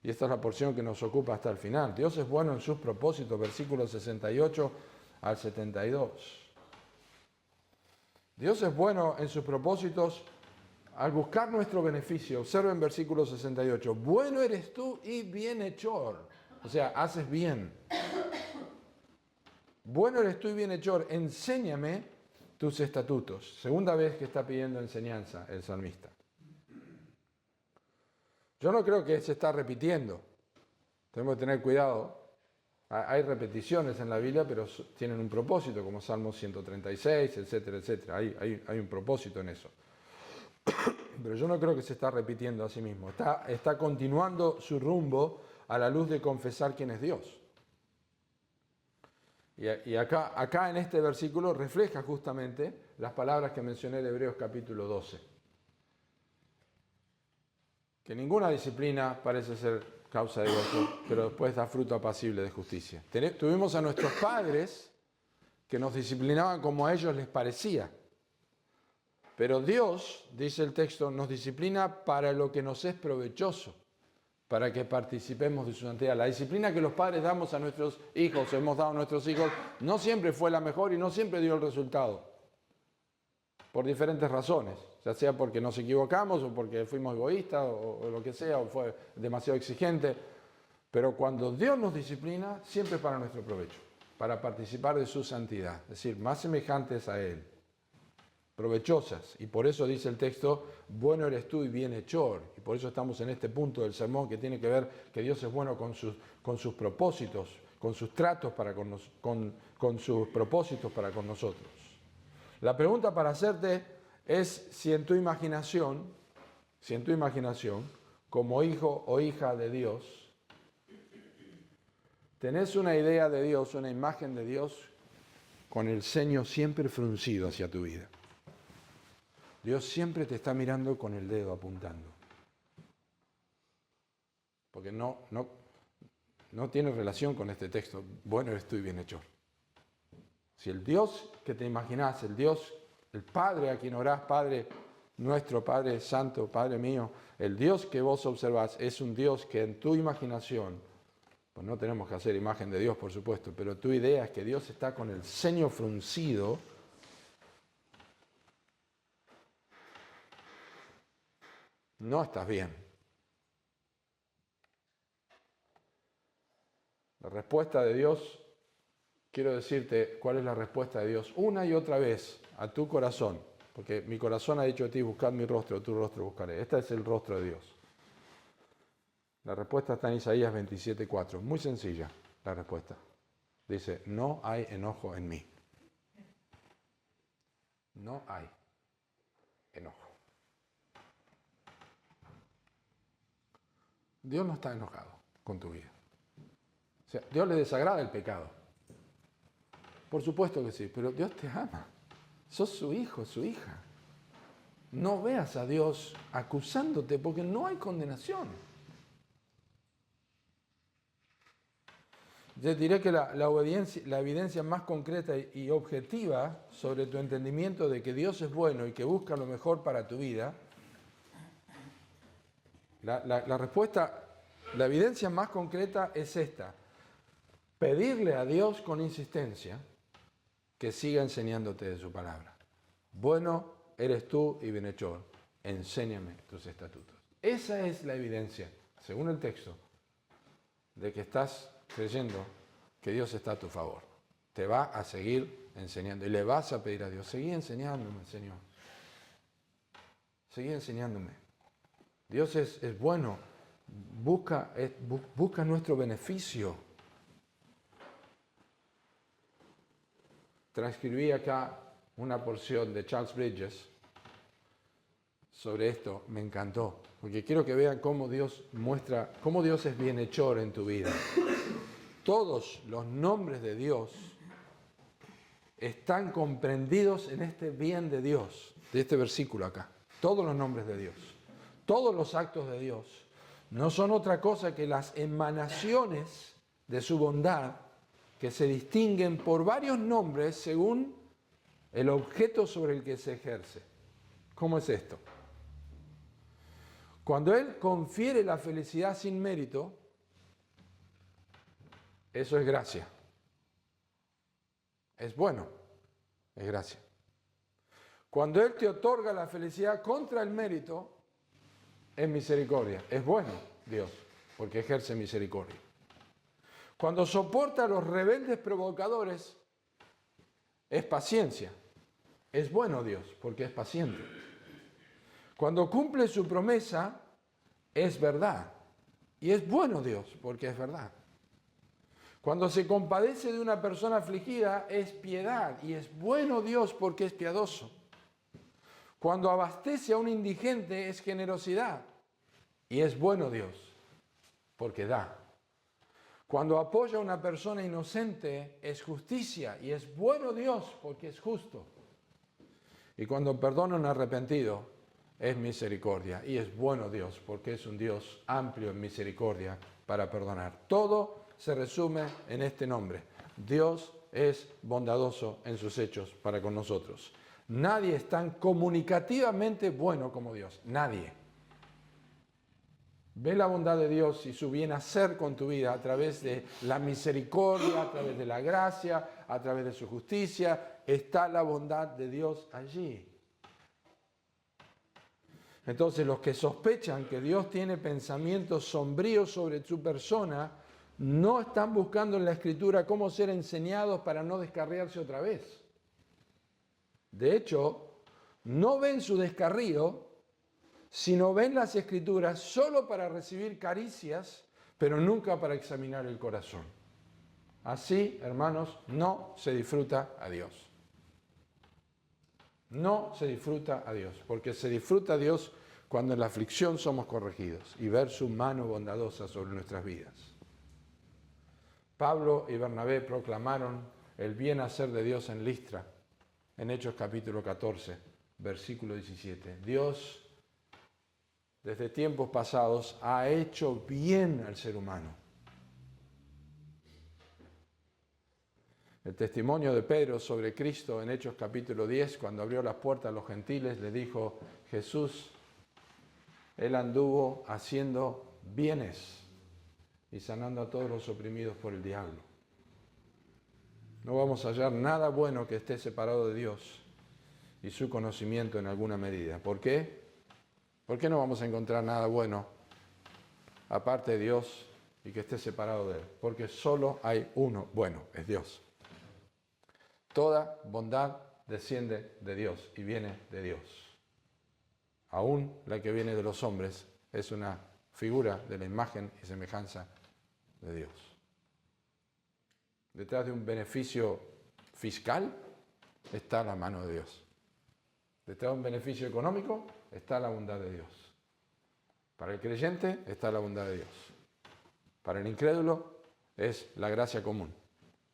Y esta es la porción que nos ocupa hasta el final. Dios es bueno en sus propósitos, versículos 68 al 72. Dios es bueno en sus propósitos al buscar nuestro beneficio. Observen versículo 68. Bueno eres tú y bienhechor. O sea, haces bien. Bueno eres tú y bienhechor. Enséñame tus estatutos. Segunda vez que está pidiendo enseñanza el salmista. Yo no creo que se está repitiendo. Tenemos que tener cuidado. Hay repeticiones en la Biblia, pero tienen un propósito, como Salmo 136, etcétera, etcétera. Hay un propósito en eso. Pero yo no creo que se está repitiendo a sí mismo. Está continuando su rumbo a la luz de confesar quién es Dios. Y acá en este versículo refleja justamente las palabras que mencioné de Hebreos capítulo 12. Que ninguna disciplina parece ser causa de gozo, pero después da fruto apacible de justicia. Tuvimos a nuestros padres que nos disciplinaban como a ellos les parecía. Pero Dios, dice el texto, nos disciplina para lo que nos es provechoso, para que participemos de su santidad. La disciplina que los padres damos a nuestros hijos, hemos dado a nuestros hijos, no siempre fue la mejor y no siempre dio el resultado. Por diferentes razones, ya sea porque nos equivocamos o porque fuimos egoístas o lo que sea, o fue demasiado exigente. Pero cuando Dios nos disciplina, siempre es para nuestro provecho, para participar de su santidad, es decir, más semejantes a Él. Provechosas, y por eso dice el texto, bueno eres tú y bienhechor, y por eso estamos en este punto del sermón que tiene que ver que Dios es bueno con sus propósitos, con sus tratos con sus propósitos para con nosotros. La pregunta para hacerte es si en tu imaginación, como hijo o hija de Dios, tenés una idea de Dios, una imagen de Dios con el ceño siempre fruncido hacia tu vida. Dios siempre te está mirando con el dedo apuntando. Porque no tiene relación con este texto. Bueno eres tú y bienhechor. Si el Dios que te imaginás, el Dios, el Padre a quien orás, Padre nuestro, Padre Santo, Padre mío, el Dios que vos observás es un Dios que en tu imaginación, pues no tenemos que hacer imagen de Dios, por supuesto, pero tu idea es que Dios está con el ceño fruncido. No estás bien. La respuesta de Dios, quiero decirte cuál es la respuesta de Dios una y otra vez a tu corazón, porque mi corazón ha dicho a ti, buscad mi rostro, tu rostro buscaré. Este es el rostro de Dios. La respuesta está en Isaías 27:4. Muy sencilla la respuesta. Dice, no hay enojo en mí. No hay enojo. Dios no está enojado con tu vida. O sea, Dios le desagrada el pecado. Por supuesto que sí, pero Dios te ama. Sos su hijo, su hija. No veas a Dios acusándote porque no hay condenación. Yo diré que la evidencia más concreta y objetiva sobre tu entendimiento de que Dios es bueno y que busca lo mejor para tu vida, la respuesta, la evidencia más concreta es esta: pedirle a Dios con insistencia que siga enseñándote de su palabra. Bueno eres tú y bienhechor. enséñame tus estatutos. Esa es la evidencia, según el texto, de que estás creyendo que Dios está a tu favor. Te va a seguir enseñando y le vas a pedir a Dios, seguí enseñándome, Señor. Seguí enseñándome. Dios es bueno, busca nuestro beneficio. Transcribí acá una porción de Charles Bridges sobre esto, me encantó, porque quiero que vean cómo Dios muestra, cómo Dios es bienhechor en tu vida. Todos los nombres de Dios están comprendidos en este bien de Dios, de este versículo acá. Todos los nombres de Dios, todos los actos de Dios, no son otra cosa que las emanaciones de su bondad que se distinguen por varios nombres según el objeto sobre el que se ejerce. ¿Cómo es esto? Cuando Él confiere la felicidad sin mérito, eso es gracia. Es bueno, es gracia. Cuando Él te otorga la felicidad contra el mérito, es misericordia. Es bueno Dios, porque ejerce misericordia. Cuando soporta a los rebeldes provocadores, es paciencia. Es bueno Dios, porque es paciente. Cuando cumple su promesa, es verdad. Y es bueno Dios, porque es verdad. Cuando se compadece de una persona afligida, es piedad. Y es bueno Dios, porque es piadoso. Cuando abastece a un indigente, es generosidad. Y es bueno Dios, porque da. Cuando apoya a una persona inocente, es justicia. Y es bueno Dios, porque es justo. Y cuando perdona a un arrepentido, es misericordia. Y es bueno Dios, porque es un Dios amplio en misericordia para perdonar. Todo se resume en este nombre. Dios es bondadoso en sus hechos para con nosotros. Nadie es tan comunicativamente bueno como Dios. Nadie. Ve la bondad de Dios y su bien hacer con tu vida a través de la misericordia, a través de la gracia, a través de su justicia. Está la bondad de Dios allí. Entonces, los que sospechan que Dios tiene pensamientos sombríos sobre su persona, no están buscando en la Escritura cómo ser enseñados para no descarriarse otra vez. De hecho, no ven su descarrío, sino ven las Escrituras solo para recibir caricias, pero nunca para examinar el corazón. Así, hermanos, no se disfruta a Dios. No se disfruta a Dios, porque se disfruta a Dios cuando en la aflicción somos corregidos y ver su mano bondadosa sobre nuestras vidas. Pablo y Bernabé proclamaron el bien hacer de Dios en Listra, en Hechos capítulo 14, versículo 17. Dios, desde tiempos pasados, ha hecho bien al ser humano. El testimonio de Pedro sobre Cristo en Hechos capítulo 10, cuando abrió las puertas a los gentiles, le dijo, Jesús, Él anduvo haciendo bienes y sanando a todos los oprimidos por el diablo. No vamos a hallar nada bueno que esté separado de Dios y su conocimiento en alguna medida. ¿Por qué? ¿Por qué no vamos a encontrar nada bueno aparte de Dios y que esté separado de Él? Porque solo hay uno bueno, es Dios. Toda bondad desciende de Dios y viene de Dios. Aún la que viene de los hombres es una figura de la imagen y semejanza de Dios. Detrás de un beneficio fiscal está la mano de Dios. Detrás de un beneficio económico está la bondad de Dios. Para el creyente está la bondad de Dios. Para el incrédulo es la gracia común,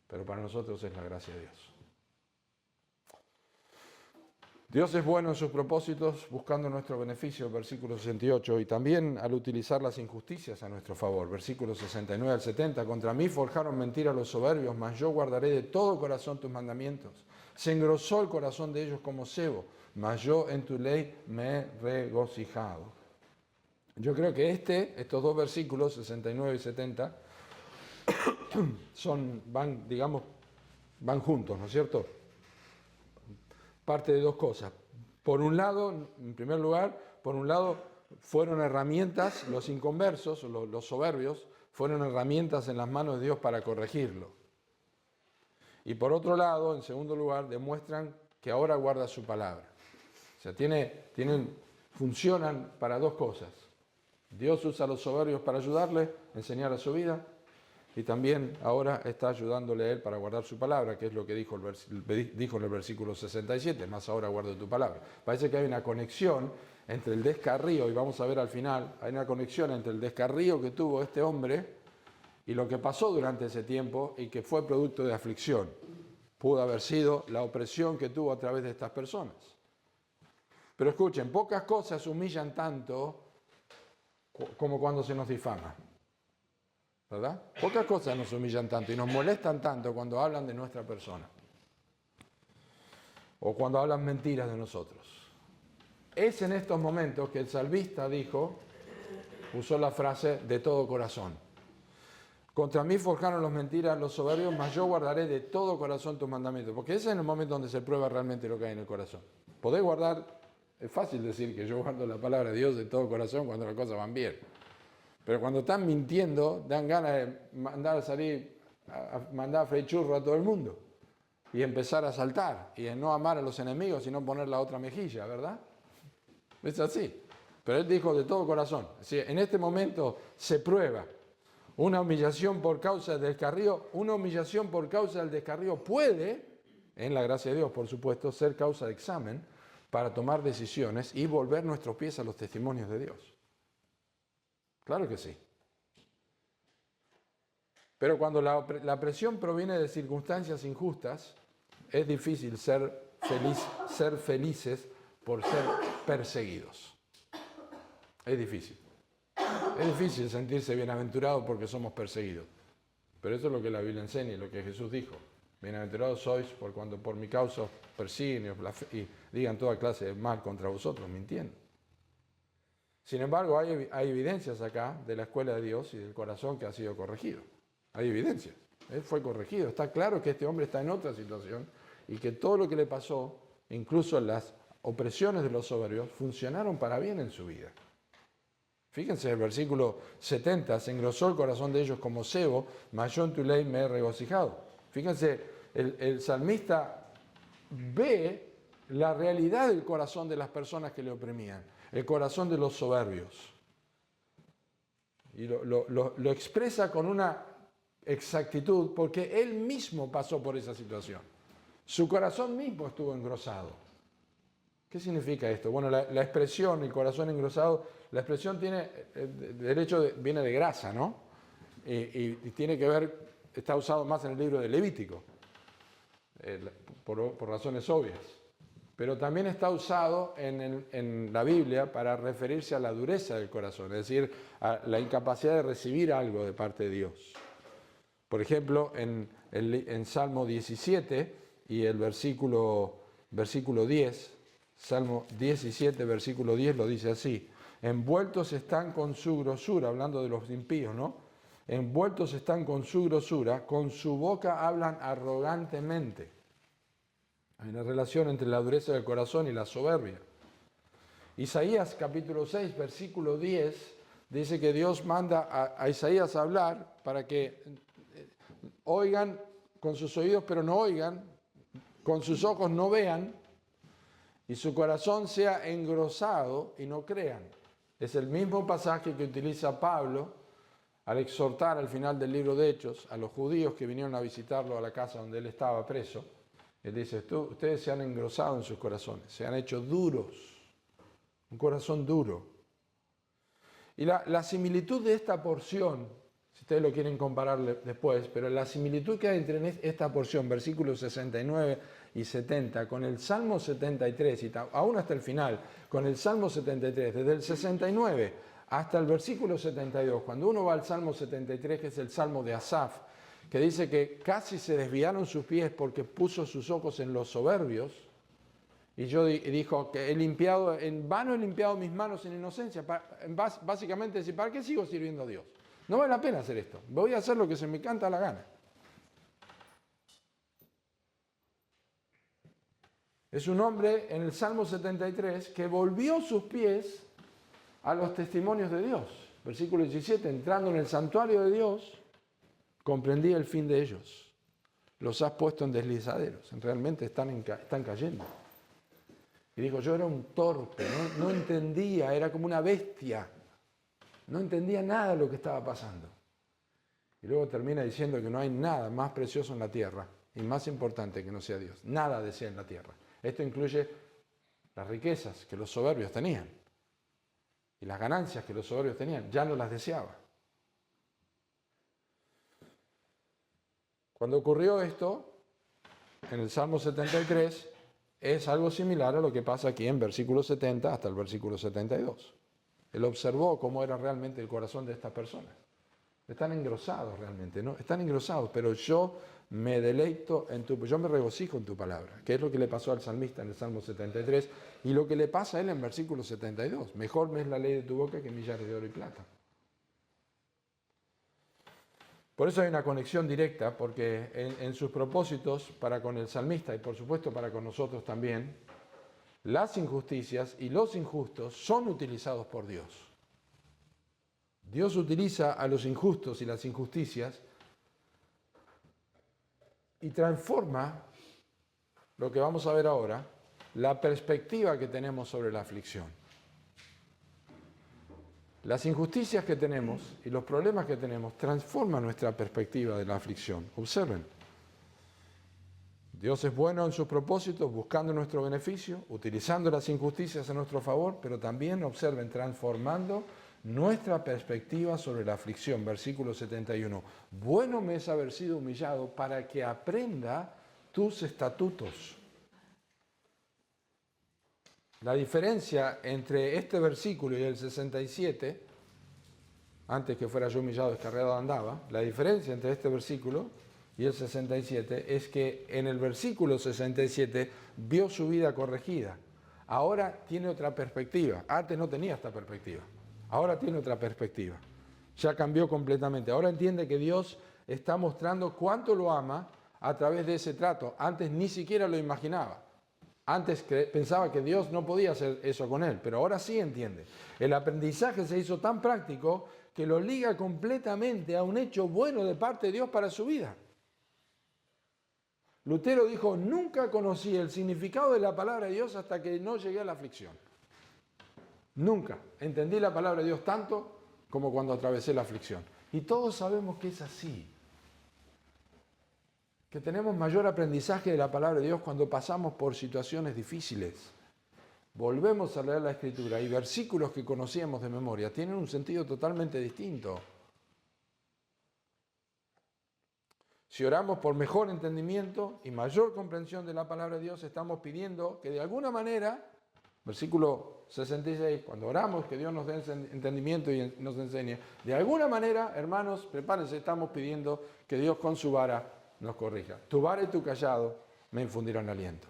pero para nosotros es la gracia de Dios. Dios es bueno en sus propósitos, buscando nuestro beneficio, versículo 68, y también al utilizar las injusticias a nuestro favor, versículos 69 al 70. Contra mí forjaron mentira los soberbios, mas yo guardaré de todo corazón tus mandamientos. Se engrosó el corazón de ellos como sebo, mas yo en tu ley me he regocijado. Yo creo que estos dos versículos, 69 y 70, van juntos, ¿no es cierto? Parte de dos cosas. Por un lado, en primer lugar, por un lado, fueron herramientas, los inconversos, los soberbios, fueron herramientas en las manos de Dios para corregirlo. Y por otro lado, en segundo lugar, demuestran que ahora guarda su palabra. O sea, funcionan para dos cosas. Dios usa a los soberbios para ayudarle, enseñar a su vida, y también ahora está ayudándole a él para guardar su palabra, que es lo que dijo en el versículo 67, más ahora guardo tu palabra. Parece que hay una conexión entre el descarrío, y vamos a ver al final, hay una conexión entre el descarrío que tuvo este hombre y lo que pasó durante ese tiempo y que fue producto de aflicción. Pudo haber sido la opresión que tuvo a través de estas personas. Pero escuchen, pocas cosas humillan tanto como cuando se nos difama. ¿Verdad? Pocas cosas nos humillan tanto y nos molestan tanto cuando hablan de nuestra persona. O cuando hablan mentiras de nosotros. Es en estos momentos que el salmista usó la frase de todo corazón. Contra mí forjaron las mentiras los soberbios, mas yo guardaré de todo corazón tus mandamientos. Porque ese es el momento donde se prueba realmente lo que hay en el corazón. Podés guardar, es fácil decir que yo guardo la palabra de Dios de todo corazón cuando las cosas van bien. Pero cuando están mintiendo, dan ganas de mandar a freír churro a todo el mundo. Y empezar a saltar. Y de no amar a los enemigos, sino poner la otra mejilla, ¿verdad? Es así. Pero él dijo de todo corazón. Así, en este momento se prueba. Una humillación por causa del descarrío, puede, en la gracia de Dios, por supuesto, ser causa de examen para tomar decisiones y volver nuestros pies a los testimonios de Dios. Claro que sí. Pero cuando la presión proviene de circunstancias injustas, es difícil ser felices por ser perseguidos. Es difícil. Es difícil sentirse bienaventurado porque somos perseguidos. Pero eso es lo que la Biblia enseña y lo que Jesús dijo. Bienaventurados sois por cuando por mi causa os persiguen y digan toda clase de mal contra vosotros, mintiendo. Sin embargo, hay evidencias acá de la escuela de Dios y del corazón que ha sido corregido. Hay evidencias. Él fue corregido. Está claro que este hombre está en otra situación y que todo lo que le pasó, incluso las opresiones de los soberbios, funcionaron para bien en su vida. Fíjense el versículo 70, se engrosó el corazón de ellos como cebo, mas yo en tu ley me he regocijado. Fíjense, el salmista ve la realidad del corazón de las personas que le oprimían, el corazón de los soberbios. Y lo expresa con una exactitud porque él mismo pasó por esa situación. Su corazón mismo estuvo engrosado. ¿Qué significa esto? Bueno, la expresión, el corazón engrosado, la expresión viene de grasa, ¿no? Y tiene que ver, está usado más en el libro de Levítico, por razones obvias. Pero también está usado en la Biblia para referirse a la dureza del corazón, es decir, a la incapacidad de recibir algo de parte de Dios. Por ejemplo, en Salmo 17 y el versículo 10, Salmo 17, versículo 10 lo dice así: envueltos están con su grosura, hablando de los impíos, ¿no? Envueltos están con su grosura, con su boca hablan arrogantemente. Hay una relación entre la dureza del corazón y la soberbia. Isaías capítulo 6, versículo 10, dice que Dios manda a Isaías a hablar para que oigan con sus oídos pero no oigan, con sus ojos no vean, y su corazón sea engrosado y no crean. Es el mismo pasaje que utiliza Pablo al exhortar al final del libro de Hechos a los judíos que vinieron a visitarlo a la casa donde él estaba preso. Él dice, ustedes se han engrosado en sus corazones, se han hecho duros, un corazón duro. Y la similitud de esta porción, si ustedes lo quieren comparar después, pero la similitud que hay entre esta porción, versículos 69 y 70, con el Salmo 73, y aún hasta el final, con el Salmo 73, desde el 69 hasta el versículo 72, cuando uno va al Salmo 73, que es el Salmo de Asaf, que dice que casi se desviaron sus pies porque puso sus ojos en los soberbios, y dijo que en vano he limpiado mis manos en inocencia, básicamente decir, ¿para qué sigo sirviendo a Dios? No vale la pena hacer esto, voy a hacer lo que se me canta la gana. Es un hombre en el Salmo 73 que volvió sus pies a los testimonios de Dios. Versículo 17, entrando en el santuario de Dios, comprendí el fin de ellos. Los has puesto en deslizaderos, realmente están cayendo. Y dijo, yo era un torpe, no entendía, era como una bestia. No entendía nada de lo que estaba pasando. Y luego termina diciendo que no hay nada más precioso en la tierra y más importante que no sea Dios. Nada desea en la tierra. Esto incluye las riquezas que los soberbios tenían. Y las ganancias que los soberbios tenían, ya no las deseaba. Cuando ocurrió esto, en el Salmo 73, es algo similar a lo que pasa aquí en versículo 70 hasta el versículo 72. Él observó cómo era realmente el corazón de estas personas. Están engrosados realmente, ¿no? Están engrosados, pero yo me deleito yo me regocijo en tu palabra, que es lo que le pasó al salmista en el Salmo 73 y lo que le pasa a él en versículo 72. Mejor me es la ley de tu boca que millares de oro y plata. Por eso hay una conexión directa, porque en sus propósitos para con el salmista y por supuesto para con nosotros también, las injusticias y los injustos son utilizados por Dios. Dios utiliza a los injustos y las injusticias y transforma, lo que vamos a ver ahora, la perspectiva que tenemos sobre la aflicción. Las injusticias que tenemos y los problemas que tenemos transforman nuestra perspectiva de la aflicción. Observen. Dios es bueno en sus propósitos, buscando nuestro beneficio, utilizando las injusticias a nuestro favor, pero también, observen, transformando nuestra perspectiva sobre la aflicción. Versículo 71. Bueno me es haber sido humillado para que aprenda tus estatutos. La diferencia entre este versículo y el 67, antes que fuera yo humillado, descarriado andaba, la diferencia entre este versículo y el 67 es que en el versículo 67 vio su vida corregida. Ahora tiene otra perspectiva. Antes no tenía esta perspectiva. Ahora tiene otra perspectiva. Ya cambió completamente. Ahora entiende que Dios está mostrando cuánto lo ama a través de ese trato. Antes ni siquiera lo imaginaba. Antes pensaba que Dios no podía hacer eso con él, pero ahora sí entiende. El aprendizaje se hizo tan práctico que lo liga completamente a un hecho bueno de parte de Dios para su vida. Lutero dijo, nunca conocí el significado de la palabra de Dios hasta que no llegué a la aflicción. Nunca entendí la palabra de Dios tanto como cuando atravesé la aflicción. Y todos sabemos que es así. Que tenemos mayor aprendizaje de la palabra de Dios cuando pasamos por situaciones difíciles. Volvemos a leer la Escritura y versículos que conocíamos de memoria tienen un sentido totalmente distinto. Si oramos por mejor entendimiento y mayor comprensión de la palabra de Dios, estamos pidiendo que de alguna manera, versículo 66, cuando oramos que Dios nos dé entendimiento y nos enseñe, de alguna manera, hermanos, prepárense, estamos pidiendo que Dios con su vara nos corrija. Tu vara y tu callado me infundirán aliento.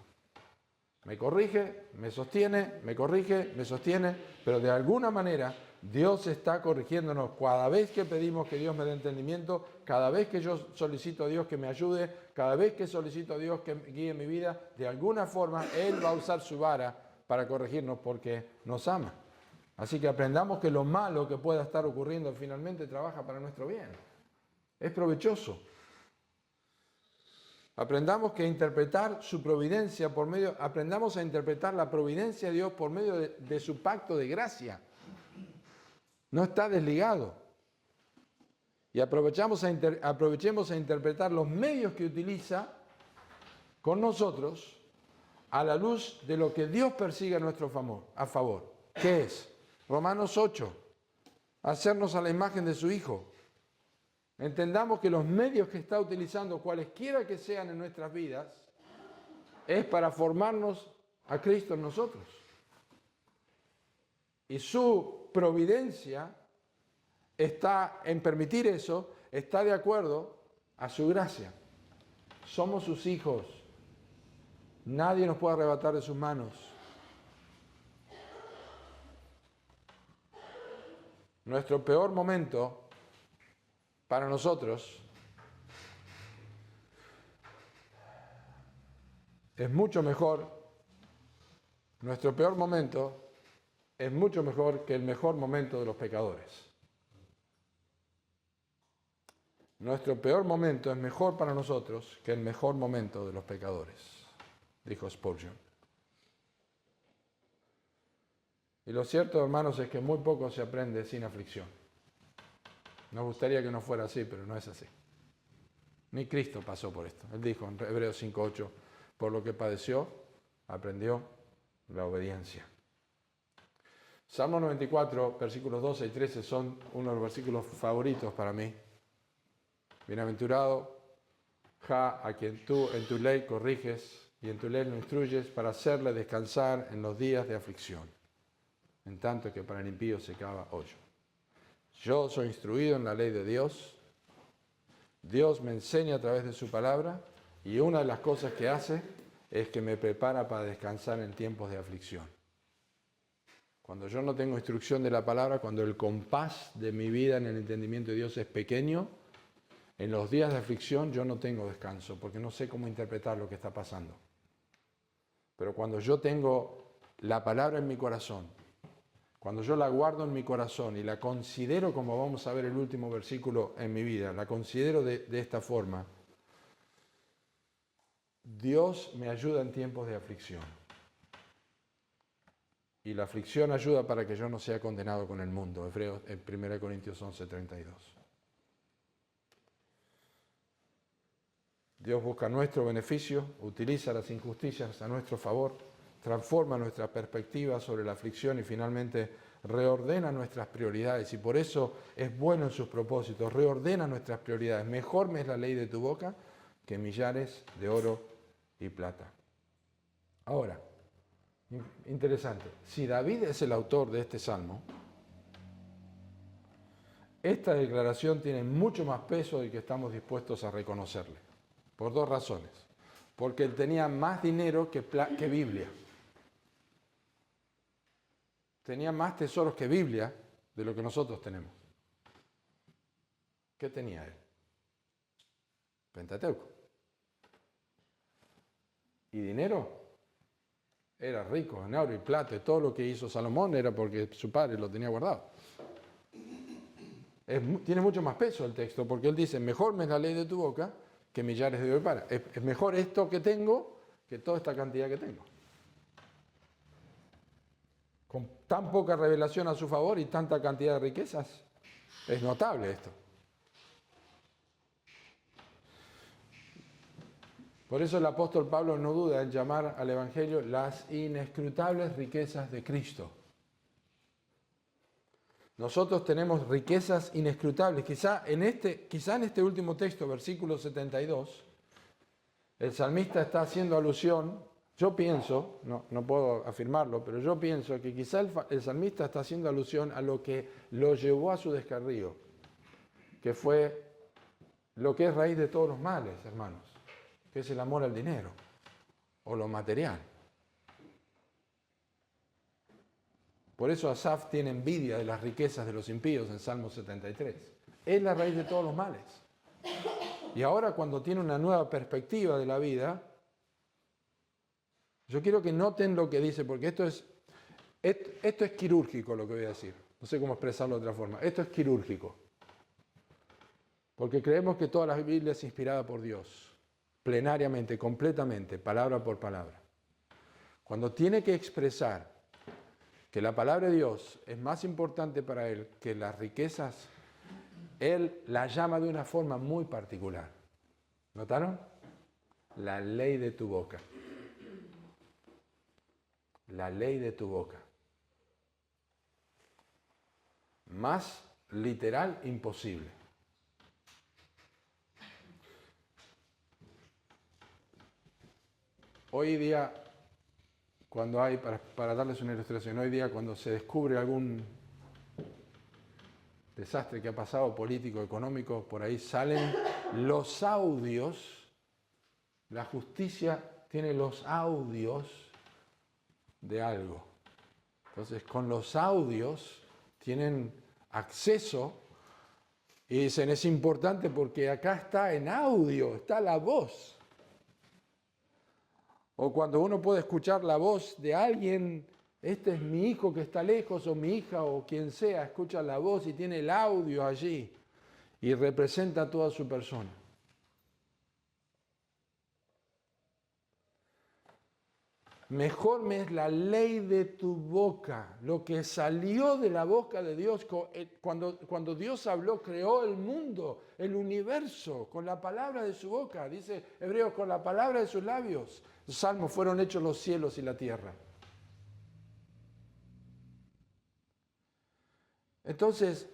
Me corrige, me sostiene, me corrige, me sostiene, pero de alguna manera Dios está corrigiéndonos cada vez que pedimos que Dios me dé entendimiento, cada vez que yo solicito a Dios que me ayude, cada vez que solicito a Dios que guíe mi vida, de alguna forma Él va a usar su vara para corregirnos porque nos ama. Así que aprendamos que lo malo que pueda estar ocurriendo finalmente trabaja para nuestro bien. Es provechoso. Aprendamos que interpretar su providencia aprendamos a interpretar la providencia de Dios por medio de su pacto de gracia. No está desligado. Y aprovechemos a interpretar los medios que utiliza con nosotros a la luz de lo que Dios persigue a nuestro favor. ¿Qué es? Romanos 8. Hacernos a la imagen de su Hijo. Entendamos que los medios que está utilizando, cualesquiera que sean en nuestras vidas, es para formarnos a Cristo en nosotros. Y su providencia está en permitir eso, está de acuerdo a su gracia. Somos sus hijos. Nadie nos puede arrebatar de sus manos. Nuestro peor momento para nosotros es mucho mejor. Nuestro peor momento es mucho mejor que el mejor momento de los pecadores. Nuestro peor momento es mejor para nosotros que el mejor momento de los pecadores, dijo Spurgeon. Y lo cierto, hermanos, es que muy poco se aprende sin aflicción. Nos gustaría que no fuera así, pero no es así. Ni Cristo pasó por esto. Él dijo en Hebreos 5:8, por lo que padeció, aprendió la obediencia. Salmo 94, versículos 12 y 13 son uno de los versículos favoritos para mí. Bienaventurado, a quien tú en tu ley corriges y en tu ley lo instruyes para hacerle descansar en los días de aflicción, en tanto que para el impío se cava hoyo. Yo soy instruido en la ley de Dios. Dios me enseña a través de su palabra y una de las cosas que hace es que me prepara para descansar en tiempos de aflicción. Cuando yo no tengo instrucción de la palabra, cuando el compás de mi vida en el entendimiento de Dios es pequeño, en los días de aflicción yo no tengo descanso porque no sé cómo interpretar lo que está pasando. Pero cuando yo tengo la palabra en mi corazón, cuando yo la guardo en mi corazón y la considero, como vamos a ver el último versículo en mi vida, la considero de esta forma, Dios me ayuda en tiempos de aflicción. Y la aflicción ayuda para que yo no sea condenado con el mundo. Hebreos, en 1 Corintios 11:32. Dios busca nuestro beneficio, utiliza las injusticias a nuestro favor, transforma nuestra perspectiva sobre la aflicción y finalmente reordena nuestras prioridades. Y por eso es bueno en sus propósitos, reordena nuestras prioridades. Mejor me es la ley de tu boca que millares de oro y plata. Ahora, interesante, si David es el autor de este salmo, esta declaración tiene mucho más peso del que estamos dispuestos a reconocerle, por dos razones. Porque él tenía más dinero que Biblia. Tenía más tesoros que Biblia de lo que nosotros tenemos. ¿Qué tenía él? Pentateuco. ¿Y dinero? Era rico en oro y plata. Y todo lo que hizo Salomón era porque su padre lo tenía guardado. Tiene mucho más peso el texto, porque él dice, mejor me es la ley de tu boca que millares de oro y plata. Es mejor esto que tengo que toda esta cantidad que tengo. Con tan poca revelación a su favor y tanta cantidad de riquezas, es notable esto. Por eso el apóstol Pablo no duda en llamar al Evangelio las inescrutables riquezas de Cristo. Nosotros tenemos riquezas inescrutables. Quizá en este último texto, versículo 72, el salmista está haciendo alusión, yo pienso, no puedo afirmarlo, pero yo pienso que quizá el salmista está haciendo alusión a lo que lo llevó a su descarrío, que fue lo que es raíz de todos los males, hermanos, que es el amor al dinero o lo material. Por eso Asaf tiene envidia de las riquezas de los impíos en Salmo 73. Es la raíz de todos los males. Y ahora cuando tiene una nueva perspectiva de la vida, yo quiero que noten lo que dice, porque esto es quirúrgico lo que voy a decir. No sé cómo expresarlo de otra forma. Esto es quirúrgico. Porque creemos que toda la Biblia es inspirada por Dios, plenariamente, completamente, palabra por palabra. Cuando tiene que expresar que la palabra de Dios es más importante para él que las riquezas, él la llama de una forma muy particular. ¿Notaron? La ley de tu boca. La ley de tu boca. Más literal, imposible. Hoy día, cuando hay, para darles una ilustración, hoy día cuando se descubre algún desastre que ha pasado, político, económico, por ahí salen los audios, la justicia tiene los audios de algo. Entonces, con los audios tienen acceso y dicen, es importante porque acá está en audio, está la voz. O cuando uno puede escuchar la voz de alguien Este es mi hijo que está lejos, o mi hija, o quien sea, escucha la voz y tiene el audio allí y representa toda su persona. Mejor me es la ley de tu boca, lo que salió de la boca de Dios. Cuando Dios habló, creó el mundo, el universo, con la palabra de su boca. Dice Hebreos, con la palabra de sus labios. Los salmos fueron hechos los cielos y la tierra. Entonces,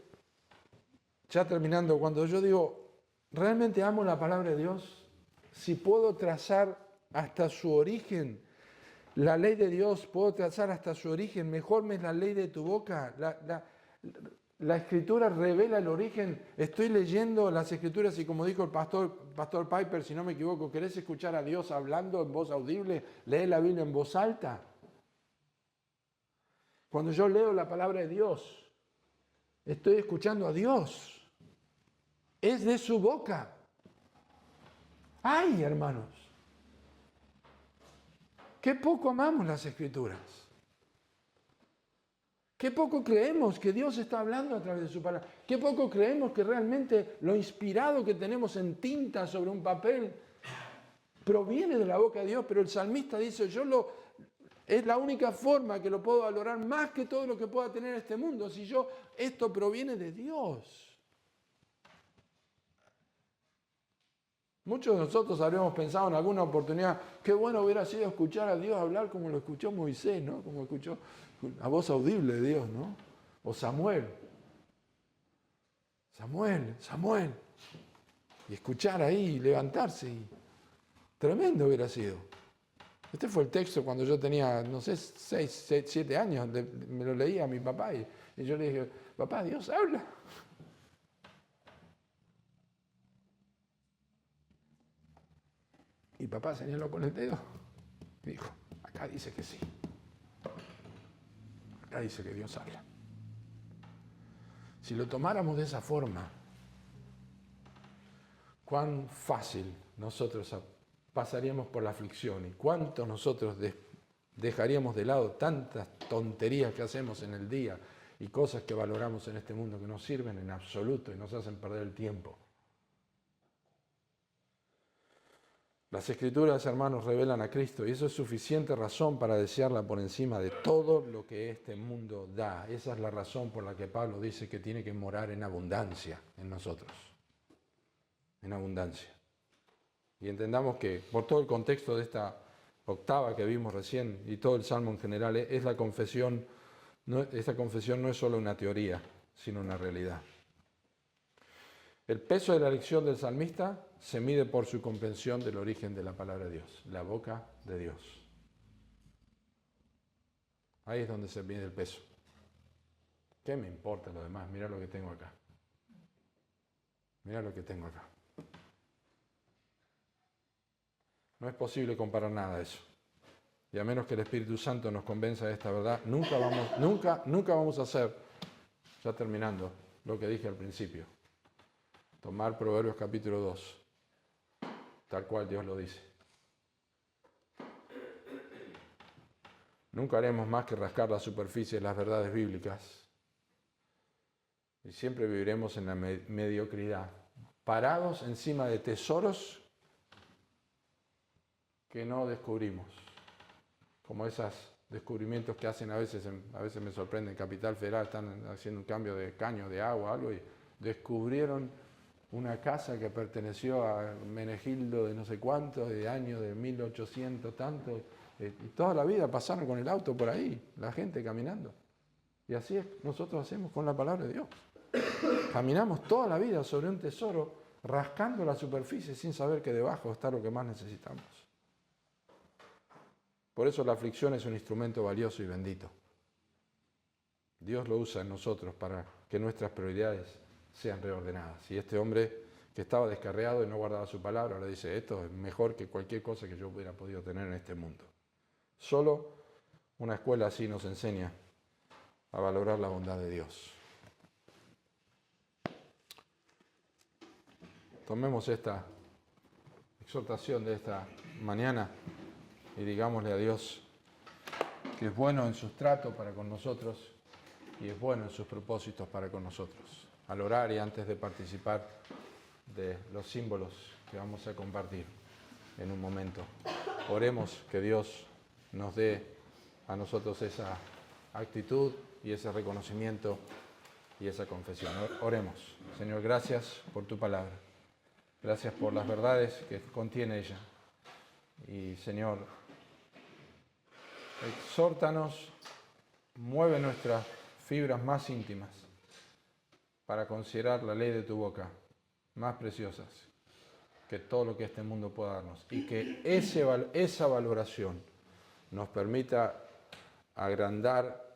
ya terminando, cuando yo digo, realmente amo la palabra de Dios, si puedo trazar hasta su origen, la ley de Dios, puedo trazar hasta su origen, mejor me es la ley de tu boca. La Escritura revela el origen. Estoy leyendo las Escrituras y como dijo el pastor Piper, si no me equivoco, ¿querés escuchar a Dios hablando en voz audible? Lee la Biblia en voz alta. Cuando yo leo la palabra de Dios, estoy escuchando a Dios. Es de su boca. ¡Ay, hermanos! Qué poco amamos las Escrituras. Qué poco creemos que Dios está hablando a través de su palabra. Qué poco creemos que realmente lo inspirado que tenemos en tinta sobre un papel proviene de la boca de Dios. Pero el salmista dice, es la única forma que lo puedo valorar más que todo lo que pueda tener este mundo. Si esto proviene de Dios. Muchos de nosotros habríamos pensado en alguna oportunidad, qué bueno hubiera sido escuchar a Dios hablar como lo escuchó Moisés, ¿no? Como escuchó a voz audible de Dios, ¿no? O Samuel. Samuel. Y escuchar ahí, levantarse. Tremendo hubiera sido. Este fue el texto cuando yo tenía, no sé, 6, 7 años. Me lo leía a mi papá y yo le dije, papá, Dios habla. Y papá señaló con el dedo y dijo, acá dice que sí. Acá dice que Dios habla. Si lo tomáramos de esa forma, cuán fácil nosotros pasaríamos por la aflicción y cuánto nosotros dejaríamos de lado tantas tonterías que hacemos en el día y cosas que valoramos en este mundo que no sirven en absoluto y nos hacen perder el tiempo. Las Escrituras, hermanos, revelan a Cristo y eso es suficiente razón para desearla por encima de todo lo que este mundo da. Esa es la razón por la que Pablo dice que tiene que morar en abundancia en nosotros. En abundancia. Y entendamos que por todo el contexto de esta octava que vimos recién y todo el Salmo en general, es la confesión, esta confesión no es solo una teoría, sino una realidad. El peso de la elección del salmista se mide por su comprensión del origen de la palabra de Dios, la boca de Dios. Ahí es donde se mide el peso. ¿Qué me importa lo demás? Mira lo que tengo acá. Mira lo que tengo acá. No es posible comparar nada de eso. Y a menos que el Espíritu Santo nos convenza de esta verdad, nunca vamos a hacer, ya terminando, lo que dije al principio. Tomar Proverbios capítulo 2, tal cual Dios lo dice. Nunca haremos más que rascar la superficie de las verdades bíblicas. Y siempre viviremos en la mediocridad, parados encima de tesoros que no descubrimos. Como esos descubrimientos que hacen a veces me sorprende, en Capital Federal están haciendo un cambio de caño de agua, algo, y descubrieron una casa que perteneció a Menegildo de no sé cuánto, de año de 1800 tanto, y toda la vida pasaron con el auto por ahí, la gente caminando. Y así es, nosotros hacemos con la palabra de Dios. Caminamos toda la vida sobre un tesoro, rascando la superficie sin saber que debajo está lo que más necesitamos. Por eso la aflicción es un instrumento valioso y bendito. Dios lo usa en nosotros para que nuestras prioridades sean reordenadas. Y este hombre que estaba descarriado y no guardaba su palabra, le dice, esto es mejor que cualquier cosa que yo hubiera podido tener en este mundo. Solo una escuela así nos enseña a valorar la bondad de Dios. Tomemos esta exhortación de esta mañana y digámosle a Dios, que es bueno en sus tratos para con nosotros y es bueno en sus propósitos para con nosotros. Al orar y antes de participar de los símbolos que vamos a compartir en un momento, oremos que Dios nos dé a nosotros esa actitud y ese reconocimiento y esa confesión. Oremos. Señor, gracias por tu palabra. Gracias por las verdades que contiene ella. Y Señor, exhórtanos, mueve nuestras fibras más íntimas para considerar la ley de tu boca más preciosas que todo lo que este mundo pueda darnos. Y que esa valoración nos permita agrandar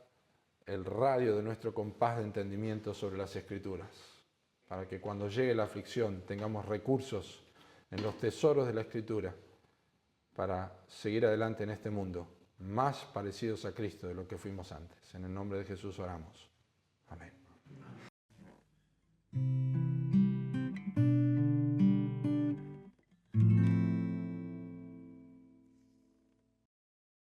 el radio de nuestro compás de entendimiento sobre las Escrituras, para que cuando llegue la aflicción tengamos recursos en los tesoros de la Escritura para seguir adelante en este mundo, más parecidos a Cristo de lo que fuimos antes. En el nombre de Jesús oramos. Amén.